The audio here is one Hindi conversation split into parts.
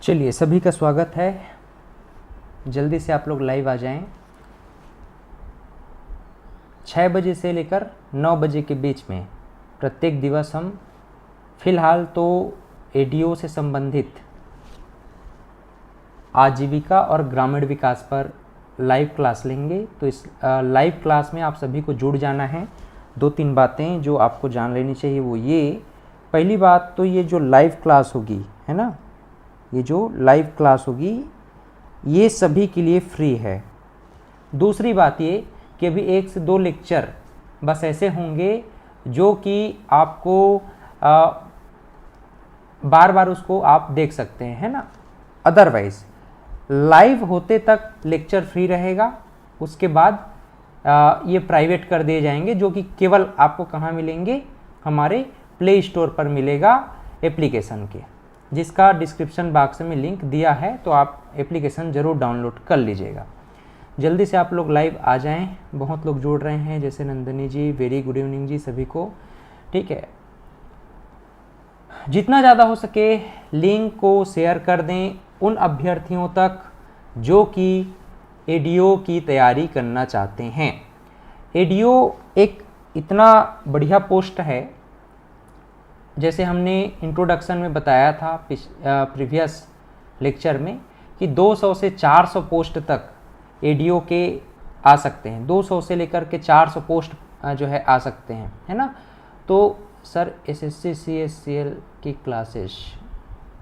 चलिए सभी का स्वागत है। जल्दी से आप लोग लाइव आ जाएं। 6 बजे से लेकर 9 बजे के बीच में प्रत्येक दिवस हम फिलहाल तो एडीओ से संबंधित आजीविका और ग्रामीण विकास पर लाइव क्लास लेंगे। तो इस लाइव क्लास में आप सभी को जुड़ जाना है। 2-3 बातें जो आपको जान लेनी चाहिए वो ये, पहली बात तो ये जो लाइव क्लास होगी है ना, ये जो लाइव क्लास होगी ये सभी के लिए फ्री है। दूसरी बात ये कि अभी 1 से 2 लेक्चर बस ऐसे होंगे जो कि आपको बार बार उसको आप देख सकते हैं, है ना। अदरवाइज लाइव होते तक लेक्चर फ्री रहेगा, उसके बाद ये प्राइवेट कर दिए जाएंगे, जो कि केवल आपको कहाँ मिलेंगे, हमारे प्ले स्टोर पर मिलेगा एप्लीकेशन के, जिसका डिस्क्रिप्शन बॉक्स में लिंक दिया है। तो आप एप्लीकेशन ज़रूर डाउनलोड कर लीजिएगा। जल्दी से आप लोग लाइव आ जाएं। बहुत लोग जुड़ रहे हैं, जैसे नंदिनी जी, वेरी गुड इवनिंग जी सभी को। ठीक है, जितना ज़्यादा हो सके लिंक को शेयर कर दें उन अभ्यर्थियों तक जो कि एडीओ की तैयारी करना चाहते हैं। एडीओ एक इतना बढ़िया पोस्ट है, जैसे हमने इंट्रोडक्शन में बताया था प्रीवियस लेक्चर में कि 200 से 400 पोस्ट तक एडीओ के आ सकते हैं। 200 से लेकर के 400 पोस्ट जो है आ सकते हैं, है ना। तो सर एसएससी सीएससीएल की क्लासेस,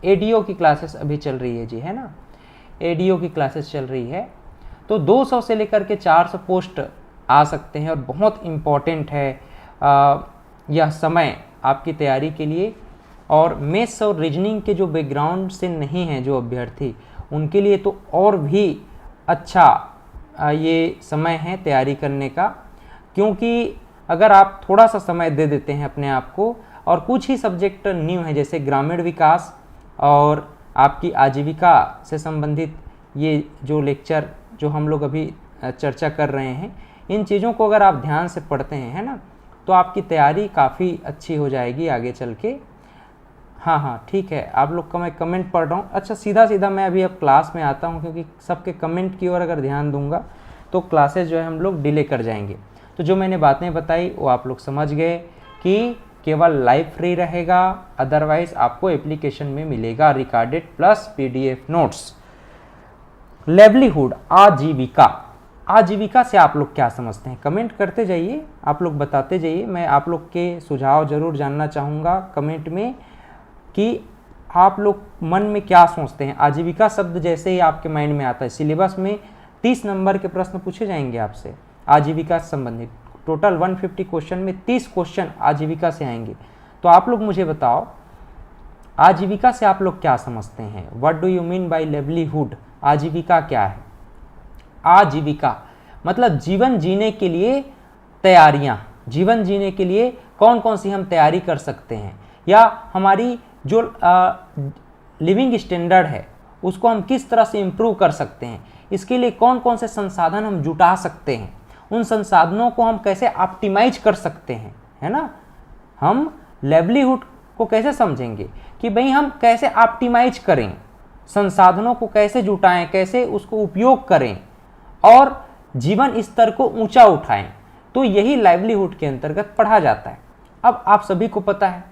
एडीओ की क्लासेस अभी चल रही है जी, है ना, एडीओ की क्लासेस चल रही है। तो 200 से लेकर के 400 पोस्ट आ सकते हैं और बहुत इम्पॉर्टेंट है यह समय आपकी तैयारी के लिए। और मैथ्स और रीजनिंग के जो बैकग्राउंड से नहीं हैं जो अभ्यर्थी, उनके लिए तो और भी अच्छा ये समय है तैयारी करने का, क्योंकि अगर आप थोड़ा सा समय दे देते हैं अपने आप को, और कुछ ही सब्जेक्ट न्यू है जैसे ग्रामीण विकास और आपकी आजीविका से संबंधित ये जो लेक्चर जो हम लोग अभी चर्चा कर रहे हैं, इन चीज़ों को अगर आप ध्यान से पढ़ते हैं, है ना, तो आपकी तैयारी काफ़ी अच्छी हो जाएगी आगे चल के। हाँ ठीक है, आप लोग का मैं कमेंट पढ़ रहा हूँ। अच्छा, सीधा मैं अभी अब क्लास में आता हूँ, क्योंकि सबके कमेंट की ओर अगर ध्यान दूंगा तो क्लासेस जो है हम लोग डिले कर जाएंगे। तो जो मैंने बातें बताई वो आप लोग समझ गए कि केवल लाइव फ्री रहेगा, अदरवाइज आपको एप्लीकेशन में मिलेगा recorded plus PDF notes. Livelihood, आजीविका से आप लोग क्या समझते हैं, कमेंट करते जाइए, आप लोग बताते जाइए। मैं आप लोग के सुझाव जरूर जानना चाहूँगा कमेंट में कि आप लोग मन में क्या सोचते हैं। आजीविका शब्द जैसे ही आपके माइंड में आता है, सिलेबस में 30 नंबर के प्रश्न पूछे जाएंगे आपसे आजीविका से संबंधित। टोटल 150 क्वेश्चन में 30 क्वेश्चन आजीविका से आएंगे। तो आप लोग मुझे बताओ, आजीविका से आप लोग क्या समझते हैं, what do you mean by livelihood. आजीविका क्या है? आजीविका मतलब जीवन जीने के लिए तैयारियां, जीवन जीने के लिए कौन कौन सी हम तैयारी कर सकते हैं, या हमारी जो लिविंग स्टैंडर्ड है उसको हम किस तरह से इम्प्रूव कर सकते हैं, इसके लिए कौन कौन से संसाधन हम जुटा सकते हैं, उन संसाधनों को हम कैसे ऑप्टिमाइज कर सकते हैं, है ना। हम लाइवलीहुड को कैसे समझेंगे कि भाई हम कैसे ऑप्टिमाइज करें, संसाधनों को कैसे जुटाएं, कैसे उसको उपयोग करें और जीवन स्तर को ऊंचा उठाएं। तो यही लाइवलीहुड के अंतर्गत पढ़ा जाता है। अब आप सभी को पता है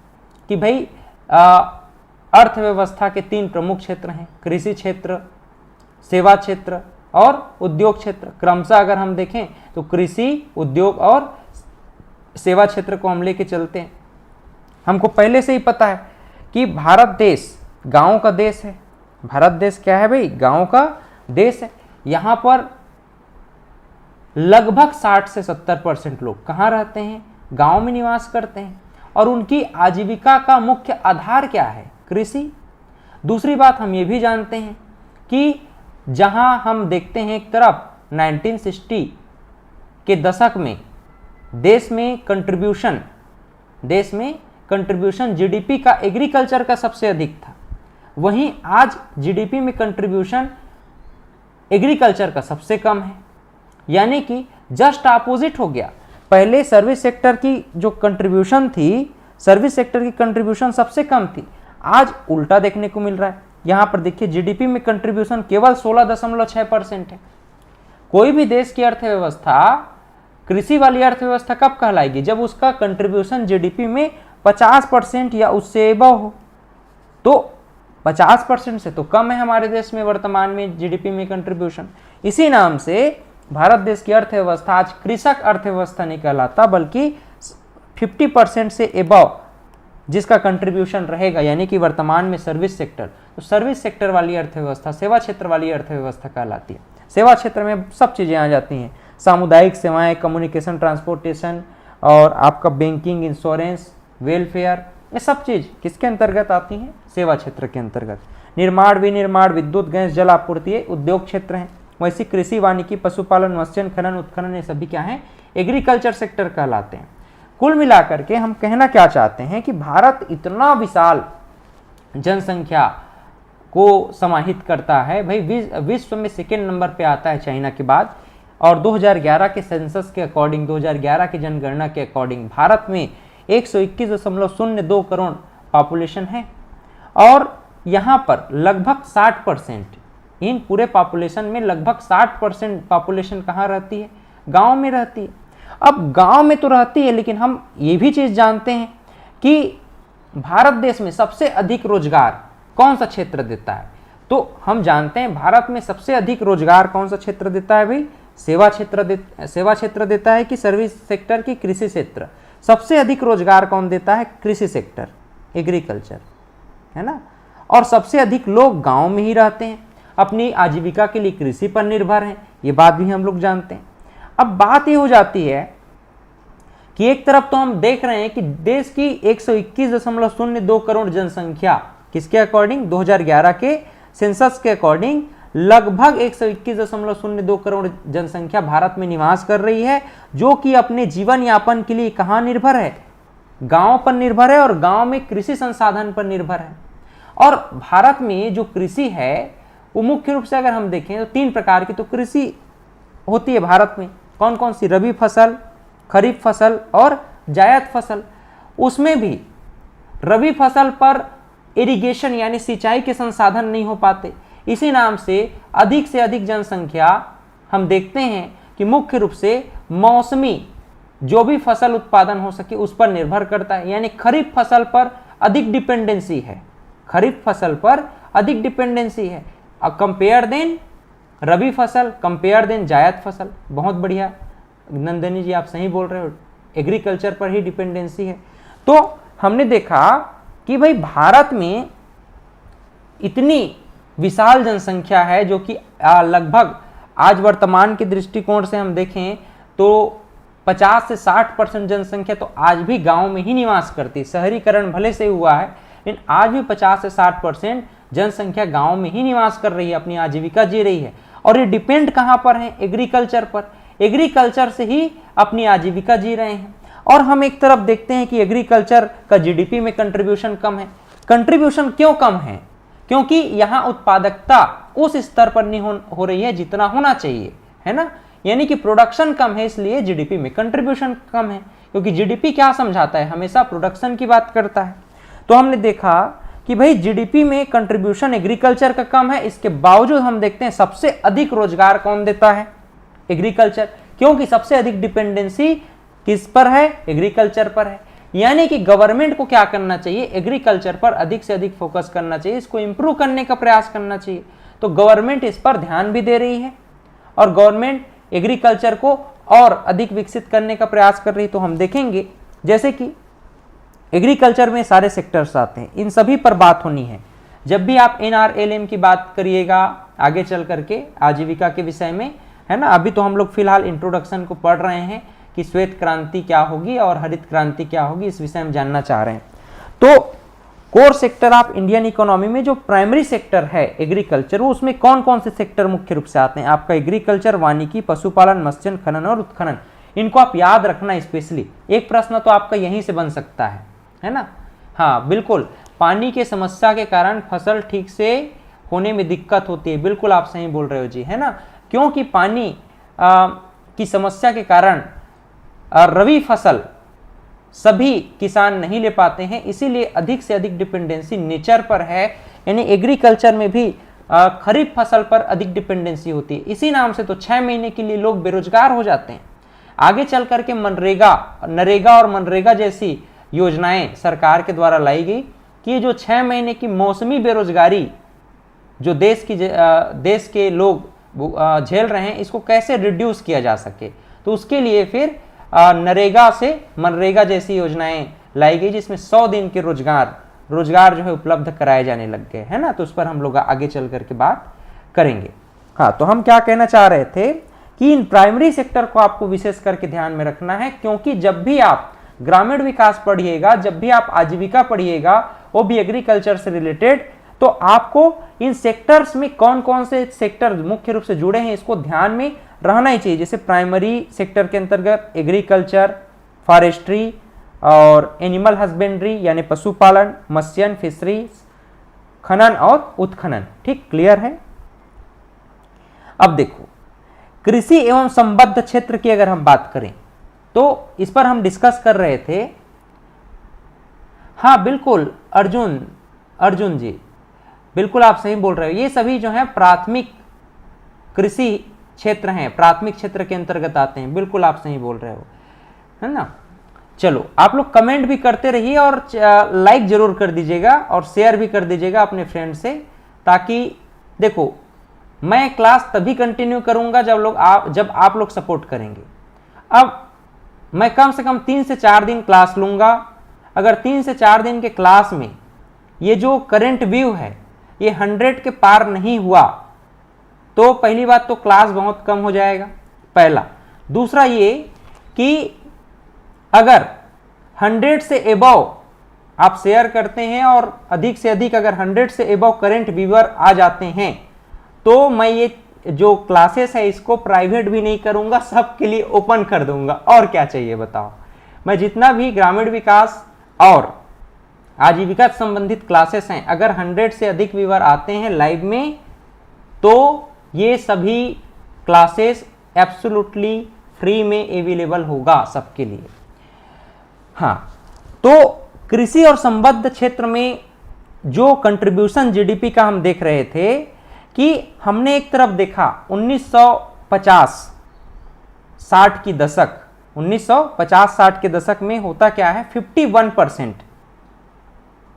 कि भाई अर्थव्यवस्था के 3 प्रमुख क्षेत्र हैं, कृषि क्षेत्र, सेवा क्षेत्र और उद्योग क्षेत्र। क्रमशः अगर हम देखें तो कृषि, उद्योग और सेवा क्षेत्र को हम लेके चलते हैं। हमको पहले से ही पता है कि भारत देश गांवों का देश है। भारत देश क्या है भाई? गांवों का देश है। यहाँ पर लगभग 60 से 70% लोग कहाँ रहते हैं? गांव में निवास करते हैं। और उनकी आजीविका का मुख्य आधार क्या है? कृषि। दूसरी बात हम ये भी जानते हैं कि जहां हम देखते हैं एक तरफ 1960 के दशक में देश में कंट्रीब्यूशन जीडीपी का एग्रीकल्चर का सबसे अधिक था, वहीं आज जीडीपी में कंट्रीब्यूशन एग्रीकल्चर का सबसे कम है। यानी कि जस्ट अपोजिट हो गया। पहले सर्विस सेक्टर की जो कंट्रीब्यूशन थी, सर्विस सेक्टर की कंट्रीब्यूशन सबसे कम थी, आज उल्टा देखने को मिल रहा है। यहाँ पर देखिए जीडीपी में कंट्रीब्यूशन केवल 16.6% है। कोई भी देश की अर्थव्यवस्था कृषि वाली अर्थव्यवस्था कब कहलाएगी? जब उसका कंट्रीब्यूशन जीडीपी में 50% या उससे एबव हो। तो 50% से तो कम है हमारे देश में वर्तमान में जीडीपी में कंट्रीब्यूशन। इसी नाम से भारत देश की अर्थव्यवस्था आज कृषक अर्थव्यवस्था नहीं कहलाता, बल्कि 50% से एबव जिसका कंट्रीब्यूशन रहेगा, यानी कि वर्तमान में सर्विस सेक्टर, तो सर्विस सेक्टर वाली अर्थव्यवस्था, सेवा क्षेत्र वाली अर्थव्यवस्था कहलाती है। सेवा क्षेत्र में सब चीज़ें आ जाती हैं, सामुदायिक सेवाएं, कम्युनिकेशन, ट्रांसपोर्टेशन और आपका बैंकिंग, इंश्योरेंस, वेलफेयर, ये सब चीज़ किसके अंतर्गत आती हैं? सेवा क्षेत्र के अंतर्गत। निर्माण, विनिर्माण, विद्युत, गैस, जल आपूर्ति ये उद्योग क्षेत्र हैं। वैसे कृषि, वानिकी, पशुपालन, मत्स्य, खनन, उत्खनन ये सभी क्या हैं? एग्रीकल्चर सेक्टर कहलाते हैं। कुल मिलाकर के हम कहना क्या चाहते हैं कि भारत इतना विशाल जनसंख्या को समाहित करता है। भाई विश्व में सेकेंड नंबर पे आता है चाइना के बाद, और 2011 के सेंसस के अकॉर्डिंग, 2011 की जनगणना के अकॉर्डिंग भारत में 121.02 करोड़ पॉपुलेशन है। और यहाँ पर लगभग 60%, इन पूरे पॉपुलेशन में लगभग 60% पॉपुलेशन कहाँ रहती है? गांव में रहती है। अब गांव में तो रहती है, लेकिन हम ये भी चीज़ जानते हैं कि भारत देश में सबसे अधिक रोजगार कौन सा क्षेत्र देता है? तो हम जानते हैं भारत में सबसे अधिक रोजगार कौन सा क्षेत्र देता है? भाई सेवा क्षेत्र देता है कि सर्विस सेक्टर की कृषि क्षेत्र? सबसे अधिक रोजगार कौन देता है? कृषि सेक्टर, एग्रीकल्चर, है ना। और सबसे अधिक लोग गांव में ही रहते हैं, अपनी आजीविका के लिए कृषि पर निर्भर हैं, ये बात भी हम लोग जानते हैं। अब बात ये हो जाती है कि एक तरफ तो हम देख रहे हैं कि देश की 121.02 करोड़ जनसंख्या किसके अकॉर्डिंग? 2011 के सेंसस के अकॉर्डिंग लगभग 121.02 करोड़ जनसंख्या भारत में निवास कर रही है, जो कि अपने जीवन यापन के लिए कहाँ निर्भर है? गांव पर निर्भर है, और गांव में कृषि संसाधन पर निर्भर है। और भारत में जो कृषि है वो मुख्य रूप से अगर हम देखें तो 3 प्रकार की तो कृषि होती है भारत में। कौन कौन सी? रबी फसल, खरीफ फसल और जायद फसल। उसमें भी रबी फसल पर इरिगेशन यानी सिंचाई के संसाधन नहीं हो पाते। इसी नाम से अधिक जनसंख्या हम देखते हैं कि मुख्य रूप से मौसमी जो भी फसल उत्पादन हो सके उस पर निर्भर करता है, यानी खरीफ फसल पर अधिक डिपेंडेंसी है। खरीफ फसल पर अधिक डिपेंडेंसी है। कंपेयर देन रबी फसल, कंपेयर देन जायद फसल। बहुत बढ़िया नंदनी जी, आप सही बोल रहे हो, एग्रीकल्चर पर ही डिपेंडेंसी है। तो हमने देखा कि भाई भारत में इतनी विशाल जनसंख्या है, जो कि लगभग आज वर्तमान के दृष्टिकोण से हम देखें तो 50 से 60% जनसंख्या तो आज भी गांव में ही निवास करती है। शहरीकरण भले से हुआ है, लेकिन आज भी 50 से 60% जनसंख्या गांव में ही निवास कर रही है, अपनी आजीविका जी रही है। और ये डिपेंड कहाँ पर है? एग्रीकल्चर पर। एग्रीकल्चर से ही अपनी आजीविका जी रहे हैं। और हम एक तरफ देखते हैं कि एग्रीकल्चर का जीडीपी में कंट्रीब्यूशन कम है। कंट्रीब्यूशन क्यों कम है? क्योंकि यहाँ उत्पादकता उस स्तर पर नहीं हो रही है जितना होना चाहिए, है ना। यानी कि प्रोडक्शन कम है, इसलिए जीडीपी में कंट्रीब्यूशन कम है। क्योंकि जीडीपी क्या समझाता है? हमेशा प्रोडक्शन की बात करता है। तो हमने देखा कि भाई जीडीपी में कंट्रीब्यूशन एग्रीकल्चर का कम है, इसके बावजूद हम देखते हैं सबसे अधिक रोजगार कौन देता है? एग्रीकल्चर। क्योंकि सबसे अधिक डिपेंडेंसी किस पर है? एग्रीकल्चर पर है। यानी कि गवर्नमेंट को क्या करना चाहिए? एग्रीकल्चर पर अधिक से अधिक फोकस करना चाहिए, इसको इंप्रूव करने का प्रयास करना चाहिए। तो गवर्नमेंट इस पर ध्यान भी दे रही है, और गवर्नमेंट एग्रीकल्चर को और अधिक विकसित करने का प्रयास कर रही है। तो हम देखेंगे जैसे कि एग्रीकल्चर में सारे सेक्टर्स आते हैं, इन सभी पर बात होनी है। जब भी आप NRLM की बात करिएगा आगे चल करके आजीविका के विषय में, है ना। अभी तो हम लोग फिलहाल इंट्रोडक्शन को पढ़ रहे हैं कि श्वेत क्रांति क्या होगी और हरित क्रांति क्या होगी, इस विषय में जानना चाह रहे हैं। तो core sector of Indian economy में जो प्राइमरी सेक्टर है एग्रीकल्चर, वो उसमें कौन कौन से सेक्टर मुख्य रूप से आते हैं? आपका एग्रीकल्चर, वानिकी, पशुपालन, मत्स्य, खनन और उत्खनन। इनको आप याद रखना स्पेशली, एक प्रश्न तो आपका यहीं से बन सकता है ना। हाँ बिल्कुल, पानी के समस्या के कारण फसल ठीक से होने में दिक्कत होती है। बिल्कुल आप सही बोल रहे हो जी, है ना। क्योंकि पानी की समस्या के कारण रबी फसल सभी किसान नहीं ले पाते हैं, इसीलिए अधिक से अधिक डिपेंडेंसी नेचर पर है यानी एग्रीकल्चर में भी खरीफ फसल पर अधिक डिपेंडेंसी होती है। इसी नाम से तो 6 महीने के लिए लोग बेरोजगार हो जाते हैं। आगे चल करके नरेगा और मनरेगा जैसी योजनाएं सरकार के द्वारा लाई गई कि जो 6 महीने की मौसमी बेरोजगारी जो देश के लोग झेल रहे हैं, इसको कैसे रिड्यूस किया जा सके, तो उसके लिए फिर नरेगा से मनरेगा जैसी योजनाएं लाई गई, जिसमें 100 दिन के रोजगार जो है उपलब्ध कराए जाने लग गए, है ना। तो उस पर हम लोग आगे चल करके बात करेंगे। हाँ, तो हम क्या कहना चाह रहे थे कि इन प्राइमरी सेक्टर को आपको विशेष करके ध्यान में रखना है, क्योंकि जब भी आप ग्रामीण विकास पढ़िएगा, जब भी आप आजीविका पढ़िएगा, वो भी एग्रीकल्चर से रिलेटेड, तो आपको इन सेक्टर्स में कौन कौन से सेक्टर मुख्य रूप से जुड़े हैं इसको ध्यान में रहना ही चाहिए। जैसे प्राइमरी सेक्टर के अंतर्गत एग्रीकल्चर, फॉरेस्ट्री और एनिमल हस्बेंड्री यानी पशुपालन, मत्स्यन, फिशरीज, खनन और उत्खनन। ठीक, क्लियर है। अब देखो, कृषि एवं संबद्ध क्षेत्र की अगर हम बात करें तो इस पर हम डिस्कस कर रहे थे। हाँ बिल्कुल अर्जुन जी, बिल्कुल आप सही बोल रहे हो। ये सभी जो है प्राथमिक कृषि क्षेत्र हैं, प्राथमिक क्षेत्र के अंतर्गत आते हैं। बिल्कुल आप सही बोल रहे हो, है ना। चलो, आप लोग कमेंट भी करते रहिए और लाइक जरूर कर दीजिएगा और शेयर भी कर दीजिएगा अपने फ्रेंड से, ताकि देखो मैं क्लास तभी कंटिन्यू करूंगा जब आप लोग सपोर्ट करेंगे। अब मैं कम से कम 3 से 4 दिन क्लास लूंगा। अगर 3 से 4 दिन के क्लास में ये जो करंट व्यू है ये 100 के पार नहीं हुआ तो पहली बात तो क्लास बहुत कम हो जाएगा, पहला। दूसरा ये कि अगर 100 से एबव आप शेयर करते हैं और अधिक से अधिक अगर 100 से एबव करंट व्यूअर आ जाते हैं तो मैं ये जो क्लासेस है इसको प्राइवेट भी नहीं करूंगा, सबके लिए ओपन कर दूंगा। और क्या चाहिए बताओ। मैं जितना भी ग्रामीण विकास और आजीविका संबंधित क्लासेस हैं, अगर 100 से अधिक व्यूअर आते हैं लाइव में तो ये सभी क्लासेस एब्सोल्युटली फ्री में अवेलेबल होगा सबके लिए। हाँ, तो कृषि और संबद्ध क्षेत्र में जो कंट्रीब्यूशन जीडीपी का हम देख रहे थे कि हमने एक तरफ देखा 1950-60 की दशक, 1950-60 के दशक में होता क्या है, 51%,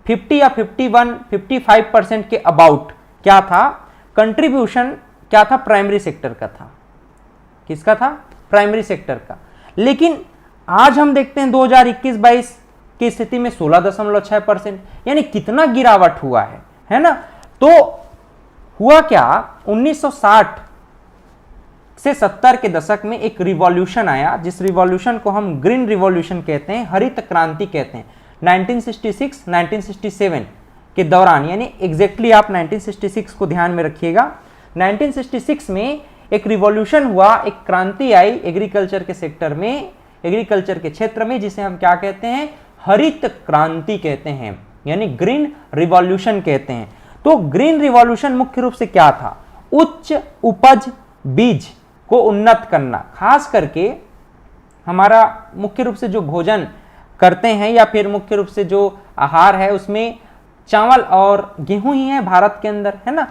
50 या 55% के अबाउट क्या था कंट्रीब्यूशन, क्या था, प्राइमरी सेक्टर का था। किसका था? प्राइमरी सेक्टर का। लेकिन आज हम देखते हैं 2021-22 की स्थिति में 16.6%, यानी कितना गिरावट हुआ है ना। तो हुआ क्या, 1960 से 70 के दशक में एक रिवॉल्यूशन आया, जिस रिवॉल्यूशन को हम ग्रीन रिवॉल्यूशन कहते हैं, हरित क्रांति कहते हैं। 1966-1967 के दौरान, यानी एग्जैक्टली आप 1966 को ध्यान में रखिएगा। 1966 में एक रिवॉल्यूशन हुआ, एक क्रांति आई एग्रीकल्चर के सेक्टर में, एग्रीकल्चर के क्षेत्र में, जिसे हम क्या कहते हैं, हरित क्रांति कहते हैं, यानी ग्रीन रिवॉल्यूशन कहते हैं। तो ग्रीन रिवॉल्यूशन मुख्य रूप से क्या था, उच्च उपज बीज को उन्नत करना। खास करके हमारा मुख्य रूप से जो भोजन करते हैं या फिर मुख्य रूप से जो आहार है उसमें चावल और गेहूं ही है भारत के अंदर, है ना।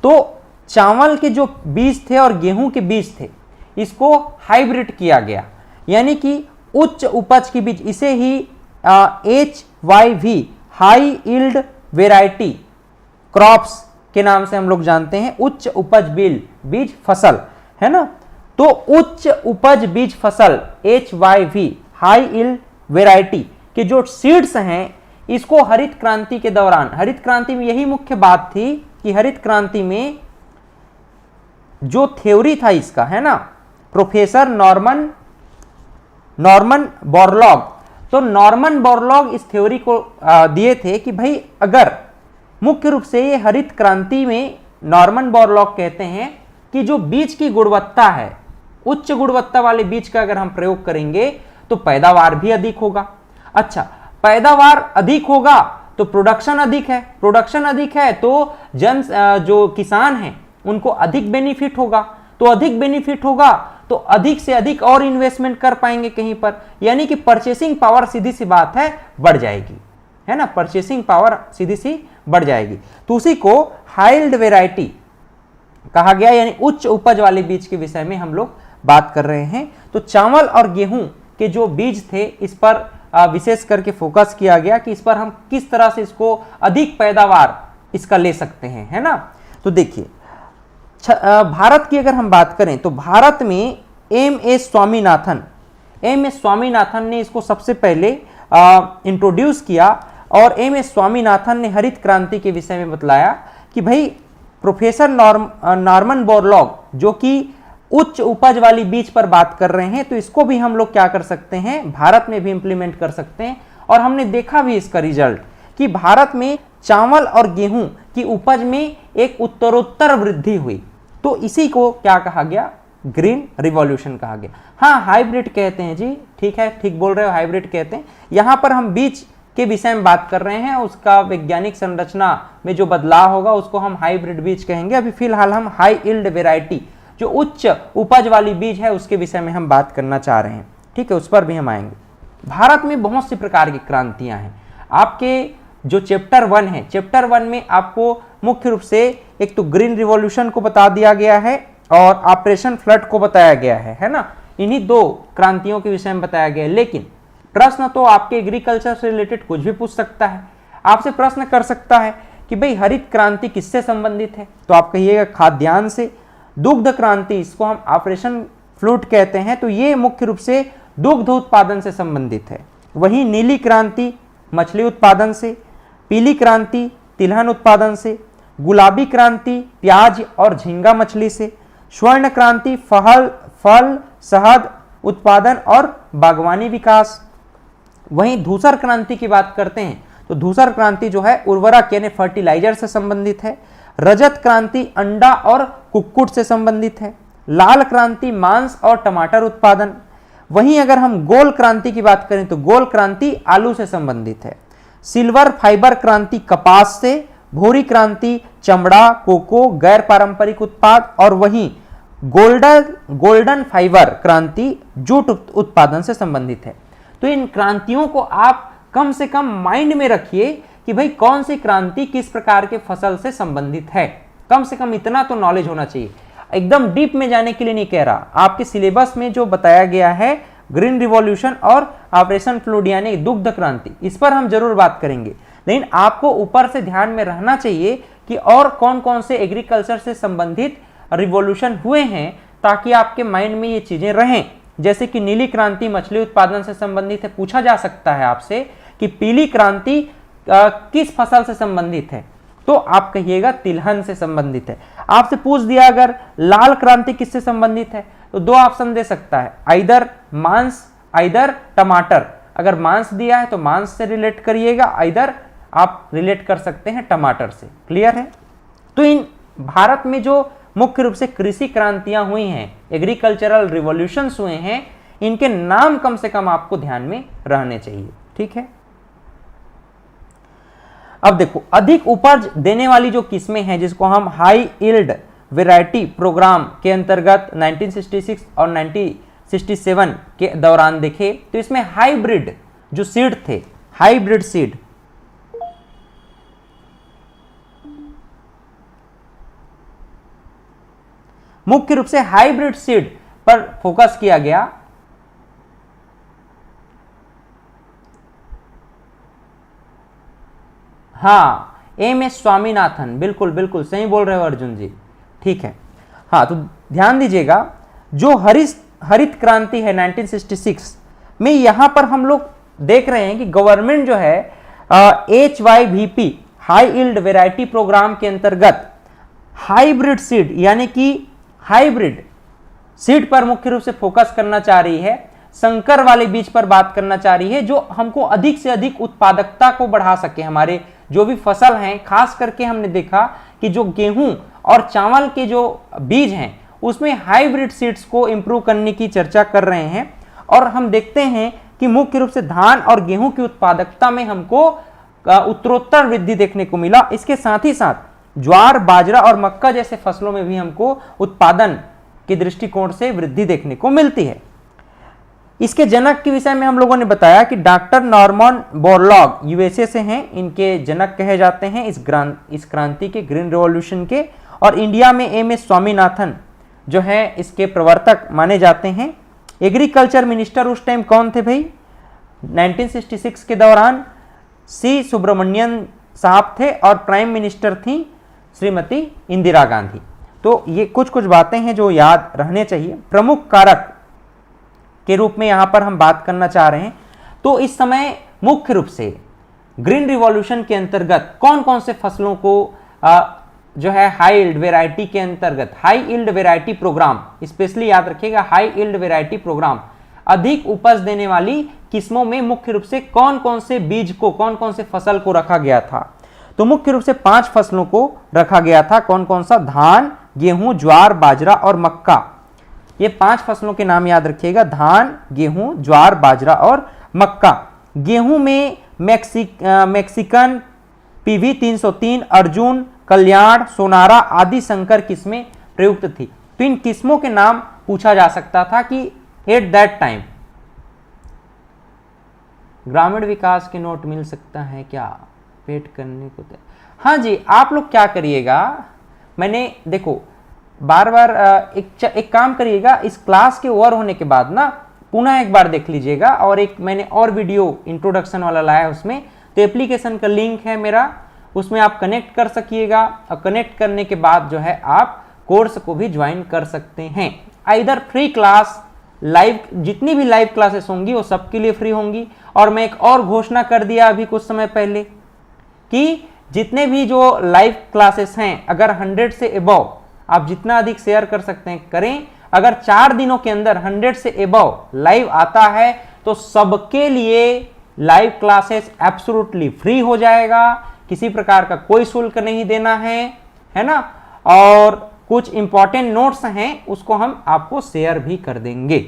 तो चावल के जो बीज थे और गेहूं के बीज थे, इसको हाइब्रिड किया गया, यानी कि उच्च उपज की बीज, इसे ही HYV high yield variety crops के नाम से हम लोग जानते हैं, उच्च उपज बीज फसल, है ना। तो उच्च उपज बीज फसल HYV हाई यील्ड वेराइटी के जो सीड्स हैं, इसको हरित क्रांति के दौरान, हरित क्रांति में यही मुख्य बात थी कि हरित क्रांति में जो थ्योरी था इसका, है ना, प्रोफेसर नॉर्मन बोरलॉग, तो नॉर्मन बोरलॉग इस थ्योरी को दिए थे कि भाई अगर मुख्य रूप से ये हरित क्रांति में नॉर्मन बोरलॉग कहते हैं कि जो बीज की गुणवत्ता है, उच्च गुणवत्ता वाले बीज का अगर हम प्रयोग करेंगे तो पैदावार भी अधिक होगा। अच्छा, पैदावार अधिक होगा तो प्रोडक्शन अधिक है, प्रोडक्शन अधिक है तो जो किसान हैं उनको अधिक बेनिफिट होगा, तो अधिक बेनिफिट होगा तो अधिक से अधिक और इन्वेस्टमेंट कर पाएंगे कहीं पर, यानी कि परचेसिंग पावर सीधी सी बात है बढ़ जाएगी। है ना, परचेसिंग पावर सीधी सी बढ़ जाएगी। तो उसी को हाई यील्ड वेराइटी कहा गया, यानी उच्च उपज वाले बीज के विषय में हम लोग बात कर रहे हैं। तो चावल और गेहूं के जो बीज थे इस पर विशेष करके फोकस किया गया कि इस पर हम किस तरह से इसको अधिक पैदावार इसका ले सकते हैं, है ना। तो देखिए भारत की अगर हम बात करें तो भारत में एम.एस. स्वामीनाथन ने इसको सबसे पहले इंट्रोड्यूस किया, और एम.एस. स्वामीनाथन ने हरित क्रांति के विषय में बतलाया कि भाई प्रोफेसर नॉर्मन बोरलॉग जो कि उच्च उपज वाली बीज पर बात कर रहे हैं, तो इसको भी हम लोग क्या कर सकते हैं, भारत में भी इंप्लीमेंट कर सकते हैं। और हमने देखा भी इसका रिजल्ट कि भारत में चावल और गेहूं की उपज में एक उत्तरोत्तर वृद्धि हुई। तो इसी को क्या कहा गया, ग्रीन रिवॉल्यूशन कहा गया। हाँ, हाइब्रिड कहते हैं जी, ठीक है, ठीक बोल रहे हो, हाइब्रिड कहते हैं। यहां पर हम बीज के विषय में बात कर रहे हैं, उसका वैज्ञानिक संरचना में जो बदलाव होगा उसको हम हाइब्रिड बीज कहेंगे। अभी फिलहाल हम हाई यील्ड वेराइटी जो उच्च उपज वाली बीज है उसके विषय में हम बात करना चाह रहे हैं, ठीक है, उस पर भी हम आएंगे। भारत में बहुत सी प्रकार की क्रांतियां हैं। आपके जो चैप्टर 1 है, चैप्टर 1 में आपको मुख्य रूप से एक तो ग्रीन रिवॉल्यूशन को बता दिया गया है और ऑपरेशन फ्लड को बताया गया है ना। इन्हीं दो क्रांतियों के विषय में बताया गया है। लेकिन प्रश्न तो आपके एग्रीकल्चर से रिलेटेड कुछ भी पूछ सकता है। आपसे प्रश्न कर सकता है कि भाई हरित क्रांति किससे संबंधित है, तो आप कहिएगा खाद्यान्न से। दुग्ध क्रांति, इसको हम ऑपरेशन फ्लूट कहते हैं, तो ये मुख्य रूप से दुग्ध उत्पादन से संबंधित है। वहीं नीली क्रांति मछली उत्पादन से, पीली क्रांति तिलहन उत्पादन से, गुलाबी क्रांति प्याज और झींगा मछली से, स्वर्ण क्रांति फल शहद उत्पादन और बागवानी विकास। वहीं धूसर क्रांति की बात करते हैं तो धूसर क्रांति जो है उर्वरक यानी फर्टिलाइजर से संबंधित है। रजत क्रांति अंडा और कुक्कुट से संबंधित है। लाल क्रांति मांस और टमाटर उत्पादन। वहीं अगर हम गोल क्रांति की बात करें तो गोल क्रांति आलू से संबंधित है। सिल्वर फाइबर क्रांति कपास से, भूरी क्रांति चमड़ा कोको गैर पारंपरिक उत्पाद, और वहीं गोल्डन फाइबर क्रांति जूट उत्पादन से संबंधित है। तो इन क्रांतियों को आप कम से कम माइंड में रखिए कि भाई कौन सी क्रांति किस प्रकार के फसल से संबंधित है। कम से कम इतना तो नॉलेज होना चाहिए। एकदम डीप में जाने के लिए नहीं कह रहा, आपके सिलेबस में जो बताया गया है ग्रीन रिवॉल्यूशन और ऑपरेशन फ्लूड यानी दुग्ध क्रांति, इस पर हम जरूर बात करेंगे। लेकिन आपको ऊपर से ध्यान में रहना चाहिए कि और कौन कौन से एग्रीकल्चर से संबंधित रिवॉल्यूशन हुए हैं, ताकि आपके माइंड में ये चीजें रहें। जैसे कि नीली क्रांति मछली उत्पादन से संबंधित है, पूछा जा सकता है आपसे कि पीली क्रांति किस फसल से संबंधित है, तो आप कहिएगा तिलहन से संबंधित है। आपसे पूछ दिया अगर लाल क्रांति किससे संबंधित है, तो दो ऑप्शन दे सकता है, आइदर मांस आइदर टमाटर। अगर मांस दिया है तो मांस से रिलेट करिएगा, आइदर आप रिलेट कर सकते हैं टमाटर से। क्लियर है। तो इन भारत में जो मुख्य रूप से कृषि क्रांतियां हुई हैं, एग्रीकल्चरल रिवॉल्यूशंस हुए हैं, इनके नाम कम से कम आपको ध्यान में रहने चाहिए, ठीक है। अब देखो अधिक उपज देने वाली जो किस्में हैं जिसको हम हाई यील्ड वैरायटी प्रोग्राम के अंतर्गत 1966 और 1967 के दौरान देखे, तो इसमें हाइब्रिड जो सीड थे, हाइब्रिड सीड, मुख्य रूप से हाइब्रिड सीड पर फोकस किया गया। हाँ, एम.एस. स्वामीनाथन, बिल्कुल बिल्कुल सही बोल रहे हो अर्जुन जी, ठीक है। हाँ, तो ध्यान दीजिएगा जो हरित क्रांति है 1966 में, यहां पर हम लोग देख रहे हैं कि गवर्नमेंट जो है HYVP high yield variety programme के अंतर्गत हाइब्रिड सीड यानी कि हाइब्रिड सीड पर मुख्य रूप से फोकस करना चाह रही है, संकर वाले बीज पर बात करना चाह रही है, जो हमको अधिक से अधिक उत्पादकता को बढ़ा सके। हमारे जो भी फसल हैं, खास करके हमने देखा कि जो गेहूं और चावल के जो बीज हैं उसमें हाइब्रिड सीड्स को इंप्रूव करने की चर्चा कर रहे हैं। और हम देखते हैं कि मुख्य रूप से धान और गेहूं की उत्पादकता में हमको उत्तरोत्तर वृद्धि देखने को मिला। इसके साथ ही साथ ज्वार बाजरा और मक्का जैसे फसलों में भी हमको उत्पादन के दृष्टिकोण से वृद्धि देखने को मिलती है। इसके जनक के विषय में हम लोगों ने बताया कि डॉक्टर नॉर्मन बोरलॉग यूएसए से हैं, इनके जनक कहे जाते हैं इस क्रांति के, ग्रीन रिवॉल्यूशन के। और इंडिया में एम.एस. स्वामीनाथन जो है इसके प्रवर्तक माने जाते हैं। एग्रीकल्चर मिनिस्टर उस टाइम कौन थे भाई? 1966 के दौरान सी सुब्रमण्यन साहब थे और प्राइम मिनिस्टर थी श्रीमती इंदिरा गांधी। तो ये कुछ कुछ बातें हैं जो याद रहने चाहिए। प्रमुख कारक के रूप में यहां पर हम बात करना चाह रहे हैं। तो इस समय मुख्य रूप से ग्रीन रिवॉल्यूशन के अंतर्गत कौन कौन से फसलों को जो है हाई यील्ड वेराइटी के अंतर्गत, high yield variety programme, specially याद रखिएगा हाई यील्ड वेराइटी प्रोग्राम, अधिक उपज देने वाली किस्मों में मुख्य रूप से कौन कौन से बीज को, कौन कौन से फसल को रखा गया था? तो मुख्य रूप से 5 फसलों को रखा गया था। कौन कौन सा? धान, गेहूं, ज्वार, बाजरा और मक्का। ये 5 फसलों के नाम याद रखिएगा, धान, गेहूं, ज्वार, बाजरा और मक्का। गेहूं में मैक्सिकन, पीवी 303, अर्जुन, कल्याण, सोनारा आदि संकर किस्में प्रयुक्त थी। तो इन किस्मों के नाम पूछा जा सकता था कि एट दैट टाइम। ग्रामीण विकास के नोट मिल सकता है क्या? पेट करने को तो हाँ जी, आप लोग क्या करिएगा, मैंने देखो बार बार एक काम करिएगा, इस क्लास के ओवर होने के बाद ना पुनः एक बार देख लीजिएगा, और एक मैंने और वीडियो इंट्रोडक्शन वाला लाया है उसमें, तो एप्लीकेशन का लिंक है मेरा, उसमें आप कनेक्ट कर सकिएगा, और कनेक्ट करने के बाद जो है आप कोर्स को भी ज्वाइन कर सकते हैं। इधर फ्री क्लास, लाइव, जितनी भी लाइव क्लासेस होंगी वो सबके लिए फ्री होंगी। और मैं एक और घोषणा कर दिया अभी कुछ समय पहले कि जितने भी जो लाइव क्लासेस हैं, अगर 100 से एबव आप जितना अधिक शेयर कर सकते हैं करें। अगर 4 दिनों के अंदर 100 से एबव लाइव आता है तो सबके लिए लाइव क्लासेस एब्सोल्युटली फ्री हो जाएगा, किसी प्रकार का कोई शुल्क नहीं देना है ना। और कुछ इंपॉर्टेंट नोट्स हैं उसको हम आपको शेयर भी कर देंगे,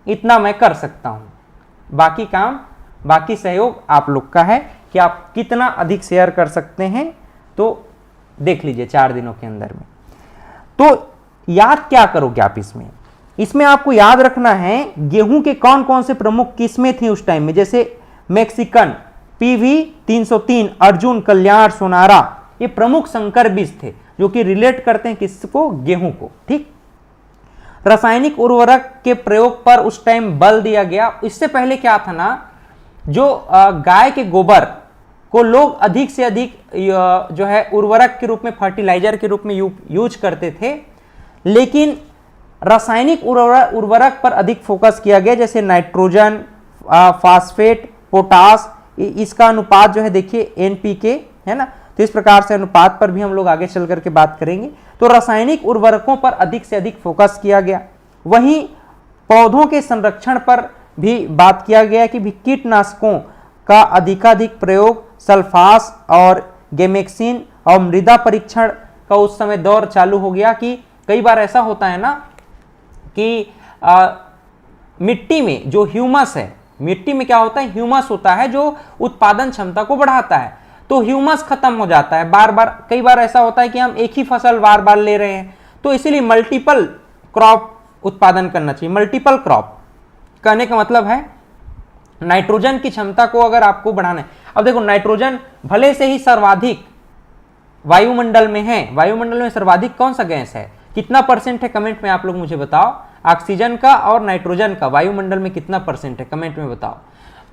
इतना मैं कर सकता हूं। बाकी काम, बाकी सहयोग आप लोग का है कि आप कितना अधिक शेयर कर सकते हैं, तो देख लीजिए 4 दिनों के अंदर में। तो याद क्या करोगे आप इसमें आपको याद रखना है गेहूं के कौन कौन से प्रमुख किस्में थी उस टाइम में, जैसे मैक्सिकन, पीवी 303, अर्जुन, कल्याण, सोनारा, ये प्रमुख संकर बीज थे जो कि रिलेट करते हैं किसको? गेहूं को। ठीक। रासायनिक उर्वरक के प्रयोग पर उस टाइम बल दिया गया। इससे पहले क्या था ना, जो गाय के गोबर को लोग अधिक से अधिक जो है उर्वरक के रूप में, फर्टिलाइजर के रूप में यूज करते थे, लेकिन रासायनिक उर्वरक पर अधिक फोकस किया गया, जैसे नाइट्रोजन, फास्फेट, पोटास, इसका अनुपात जो है देखिए एनपीके है ना। तो इस प्रकार से अनुपात पर भी हम लोग आगे चल करके बात करेंगे। तो रासायनिक उर्वरकों पर अधिक से अधिक फोकस किया गया। वहीं पौधों के संरक्षण पर भी बात किया गया कि भी कीटनाशकों का अधिकाधिक प्रयोग, सल्फास और गेमेक्सिन और मृदा परीक्षण का उस समय दौर चालू हो गया। कि कई बार ऐसा होता है ना कि मिट्टी में जो ह्यूमस है, मिट्टी में क्या होता है? ह्यूमस होता है जो उत्पादन क्षमता को बढ़ाता है। तो ह्यूमस खत्म हो जाता है बार बार। कई बार ऐसा होता है कि हम एक ही फसल बार बार ले रहे हैं, तो इसीलिए मल्टीपल क्रॉप उत्पादन करना चाहिए। मल्टीपल क्रॉप कहने का मतलब है नाइट्रोजन की क्षमता को अगर आपको बढ़ाना है। अब देखो नाइट्रोजन भले से ही सर्वाधिक वायुमंडल में है, वायुमंडल में सर्वाधिक कौन सा गैस है, कितना परसेंट है, कमेंट में आप लोग मुझे बताओ। ऑक्सीजन का और नाइट्रोजन का वायुमंडल में कितना परसेंट है, कमेंट में बताओ।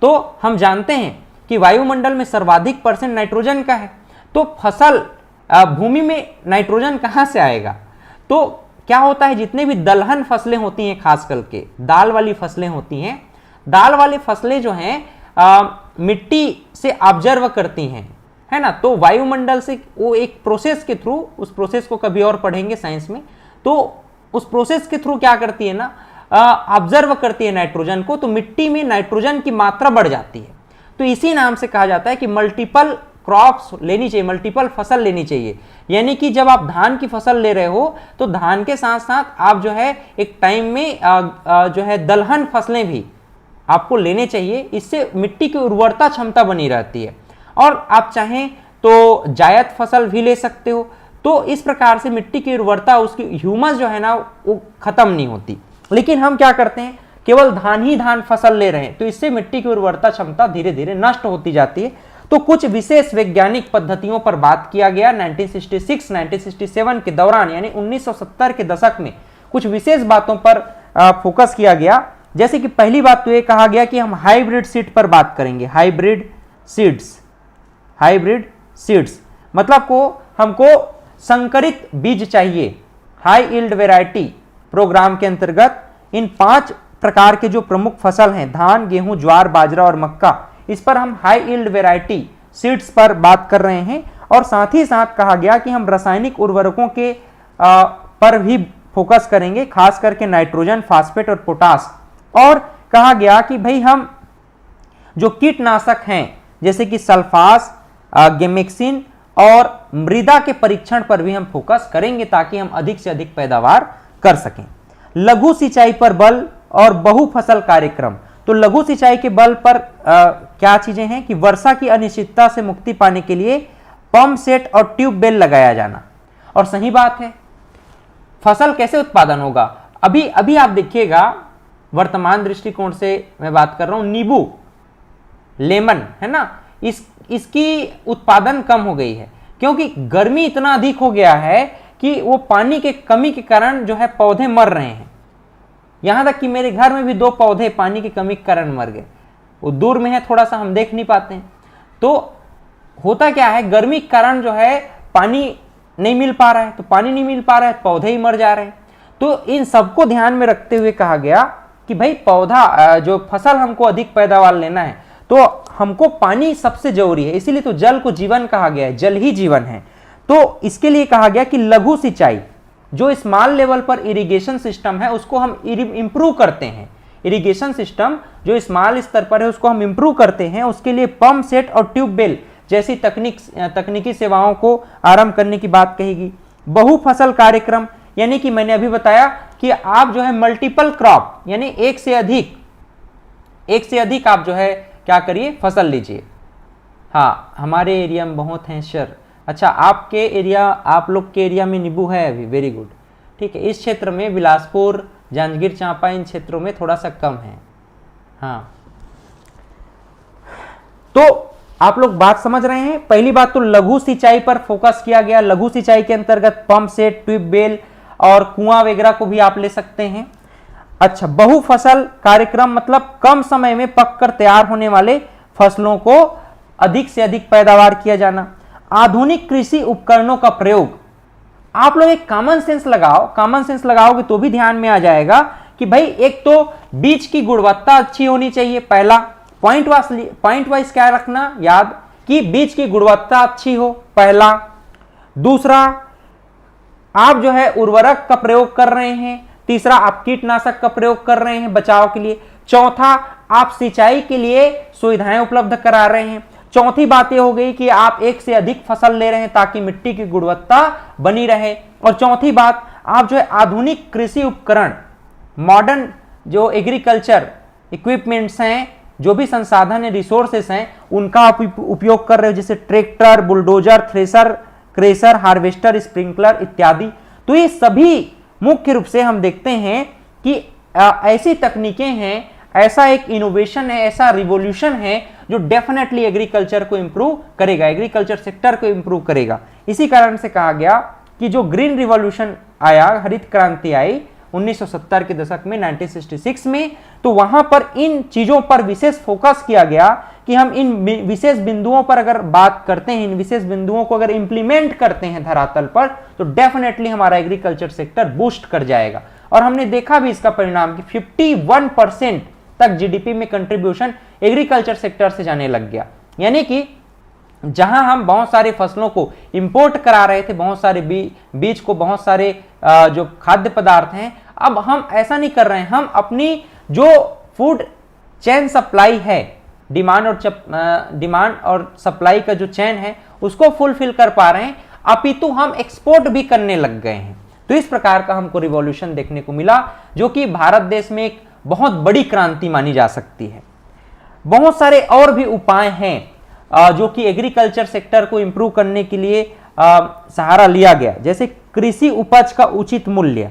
तो हम जानते हैं कि वायुमंडल में सर्वाधिक परसेंट नाइट्रोजन का है। तो फसल भूमि में नाइट्रोजन कहां से आएगा? तो क्या होता है, जितने भी दलहन फसलें होती हैं, खास करके दाल वाली फसलें होती हैं, दाल वाली फसलें जो हैं मिट्टी से ऑब्जर्व करती हैं, है ना। तो वायुमंडल से वो एक प्रोसेस के थ्रू, उस प्रोसेस को कभी और पढ़ेंगे साइंस में, तो उस प्रोसेस के थ्रू क्या करती है ना, ऑब्जर्व करती है नाइट्रोजन को, तो मिट्टी में नाइट्रोजन की मात्रा बढ़ जाती है। तो इसी नाम से कहा जाता है कि मल्टीपल क्रॉप्स लेनी चाहिए, मल्टीपल फसल लेनी चाहिए। यानी कि जब आप धान की फसल ले रहे हो तो धान के साथ साथ आप जो है एक टाइम में जो है दलहन फसलें भी आपको लेने चाहिए। इससे मिट्टी की उर्वरता क्षमता बनी रहती है। और आप चाहें तो जायद फसल भी ले सकते हो। तो इस प्रकार से मिट्टी की उर्वरता, उसकी ह्यूमस जो है ना, वो खत्म नहीं होती। लेकिन हम क्या करते हैं केवल धान ही धान फसल ले रहे हैं, तो इससे मिट्टी की उर्वरता क्षमता धीरे धीरे नष्ट होती जाती है। तो कुछ विशेष वैज्ञानिक पद्धतियों पर बात किया गया 1966-1967 के दौरान, यानी 1970 के दशक में कुछ विशेष बातों पर फोकस किया गया। जैसे कि पहली बात तो ये कहा गया कि हम हाइब्रिड सीड पर बात करेंगे। हाइब्रिड सीड्स मतलब को हमको संकरित बीज चाहिए। हाई यील्ड वैरायटी प्रोग्राम के अंतर्गत इन 5 प्रकार के जो प्रमुख फसल हैं, धान, गेहूं, ज्वार, बाजरा और मक्का, इस पर हम हाई यील्ड वैरायटी सीड्स पर बात कर रहे हैं। और साथ ही साथ कहा गया कि हम रासायनिक उर्वरकों के पर भी फोकस करेंगे, खास करके नाइट्रोजन, फास्फेट और पोटास। और कहा गया कि भाई हम जो कीटनाशक हैं जैसे कि सल्फास, गेमेक्सिन और मृदा के परीक्षण पर भी हम फोकस करेंगे ताकि हम अधिक से अधिक पैदावार कर सकें। लघु सिंचाई पर बल और बहु फसल कार्यक्रम। तो लघु सिंचाई के बल पर क्या चीजें हैं कि वर्षा की अनिश्चितता से मुक्ति पाने के लिए पंप सेट और ट्यूबवेल लगाया जाना। और सही बात है, फसल कैसे उत्पादन होगा? अभी आप देखिएगा, वर्तमान दृष्टिकोण से मैं बात कर रहा हूं, नींबू, लेमन है ना, इसकी उत्पादन कम हो गई है क्योंकि गर्मी इतना अधिक हो गया है कि वो पानी के कमी के कारण जो है पौधे मर रहे हैं। यहां तक कि मेरे घर में भी 2 पौधे पानी की कमी के कारण मर गए। वो दूर में है, थोड़ा सा हम देख नहीं पाते हैं। तो होता क्या है, गर्मी के कारण जो है पानी नहीं मिल पा रहा है, तो पानी नहीं मिल पा रहा है, पौधे ही मर जा रहे हैं। तो इन सबको ध्यान में रखते हुए कहा गया कि भाई पौधा जो फसल हमको अधिक पैदावार लेना है तो हमको पानी सबसे जरूरी है। इसीलिए तो जल को जीवन कहा गया है, जल ही जीवन है। तो इसके लिए कहा गया कि लघु सिंचाई, जो स्मॉल लेवल पर इरिगेशन सिस्टम है उसको हम इंप्रूव करते हैं। इरिगेशन सिस्टम जो स्मॉल स्तर पर है उसको हम इंप्रूव करते हैं। उसके लिए पंप सेट और ट्यूबवेल जैसी तकनीकी सेवाओं को आरंभ करने की बात कहेगी। बहु फसल कार्यक्रम, यानी कि मैंने अभी बताया कि आप जो है मल्टीपल क्रॉप, यानी एक से अधिक आप जो है क्या करिए, फसल लीजिए। हाँ, हमारे एरिया में बहुत हैं सर। अच्छा, आप लोग के एरिया में नींबू है अभी, वेरी गुड, ठीक है। इस क्षेत्र में बिलासपुर, जांजगीर चांपा, इन क्षेत्रों में थोड़ा सा कम है। हाँ, तो आप लोग बात समझ रहे हैं। पहली बात तो लघु सिंचाई पर फोकस किया गया। लघु सिंचाई के अंतर्गत पंप सेट, ट्यूबवेल और कुआं वगैरह को भी आप ले सकते हैं। अच्छा, बहु फसल कार्यक्रम मतलब कम समय में पककर तैयार होने वाले फसलों को अधिक से अधिक पैदावार किया जाना। आधुनिक कृषि उपकरणों का प्रयोग। आप लोग एक कॉमन सेंस लगाओगे तो भी ध्यान में आ जाएगा कि भाई एक तो बीज की गुणवत्ता अच्छी होनी चाहिए। पहला पॉइंट वाइज क्या रखना याद कि बीज की गुणवत्ता अच्छी हो, पहला। दूसरा, आप जो है उर्वरक का प्रयोग कर रहे हैं। तीसरा, आप कीटनाशक का प्रयोग कर रहे हैं बचाव के लिए। चौथा, आप सिंचाई के लिए सुविधाएं उपलब्ध करा रहे हैं। चौथी बात यह हो गई कि आप एक से अधिक फसल ले रहे हैं ताकि मिट्टी की गुणवत्ता बनी रहे। और चौथी बात, आप जो है आधुनिक कृषि उपकरण, मॉडर्न जो एग्रीकल्चर इक्विपमेंट्स हैं, जो भी संसाधन है, रिसोर्सेस हैं, उनका आप उपयोग कर रहे हो, जैसे tractor, bulldozer, thresher, crusher, harvester, sprinkler इत्यादि। तो ये सभी मुख्य रूप से हम देखते हैं कि ऐसी तकनीकें हैं, ऐसा एक इनोवेशन है, ऐसा रिवॉल्यूशन है जो डेफिनेटली एग्रीकल्चर को इंप्रूव करेगा, एग्रीकल्चर सेक्टर को इंप्रूव करेगा। इसी कारण से कहा गया कि जो ग्रीन रिवॉल्यूशन आया, हरित क्रांति आई 1970 के दशक में, 1966 में, तो वहां पर इन चीजों पर विशेष फोकस किया गया कि हम इन विशेष बिंदुओं पर अगर बात करते हैं, इन विशेष बिंदुओं को अगर इंप्लीमेंट करते हैं धरातल पर, तो डेफिनेटली हमारा एग्रीकल्चर सेक्टर बूस्ट कर जाएगा। और हमने देखा भी इसका परिणाम कि 51% तक जीडीपी में कंट्रीब्यूशन एग्रीकल्चर सेक्टर से जाने लग गया। यानी कि जहां हम बहुत सारी फसलों को इंपोर्ट करा रहे थे, बहुत सारे बीज को, बहुत सारे जो खाद्य पदार्थ हैं, अब हम ऐसा नहीं कर रहे हैं। हम अपनी जो फूड चेन सप्लाई है, डिमांड और सप्लाई का जो चेन है, उसको फुलफिल कर पा रहे हैं, अपितु हम एक्सपोर्ट भी करने लग गए हैं। तो इस प्रकार का हमको रिवॉल्यूशन देखने को मिला, जो कि भारत देश में एक बहुत बड़ी क्रांति मानी जा सकती है। बहुत सारे और भी उपाय हैं जो कि एग्रीकल्चर सेक्टर को इंप्रूव करने के लिए सहारा लिया गया, जैसे कृषि उपज का उचित मूल्य।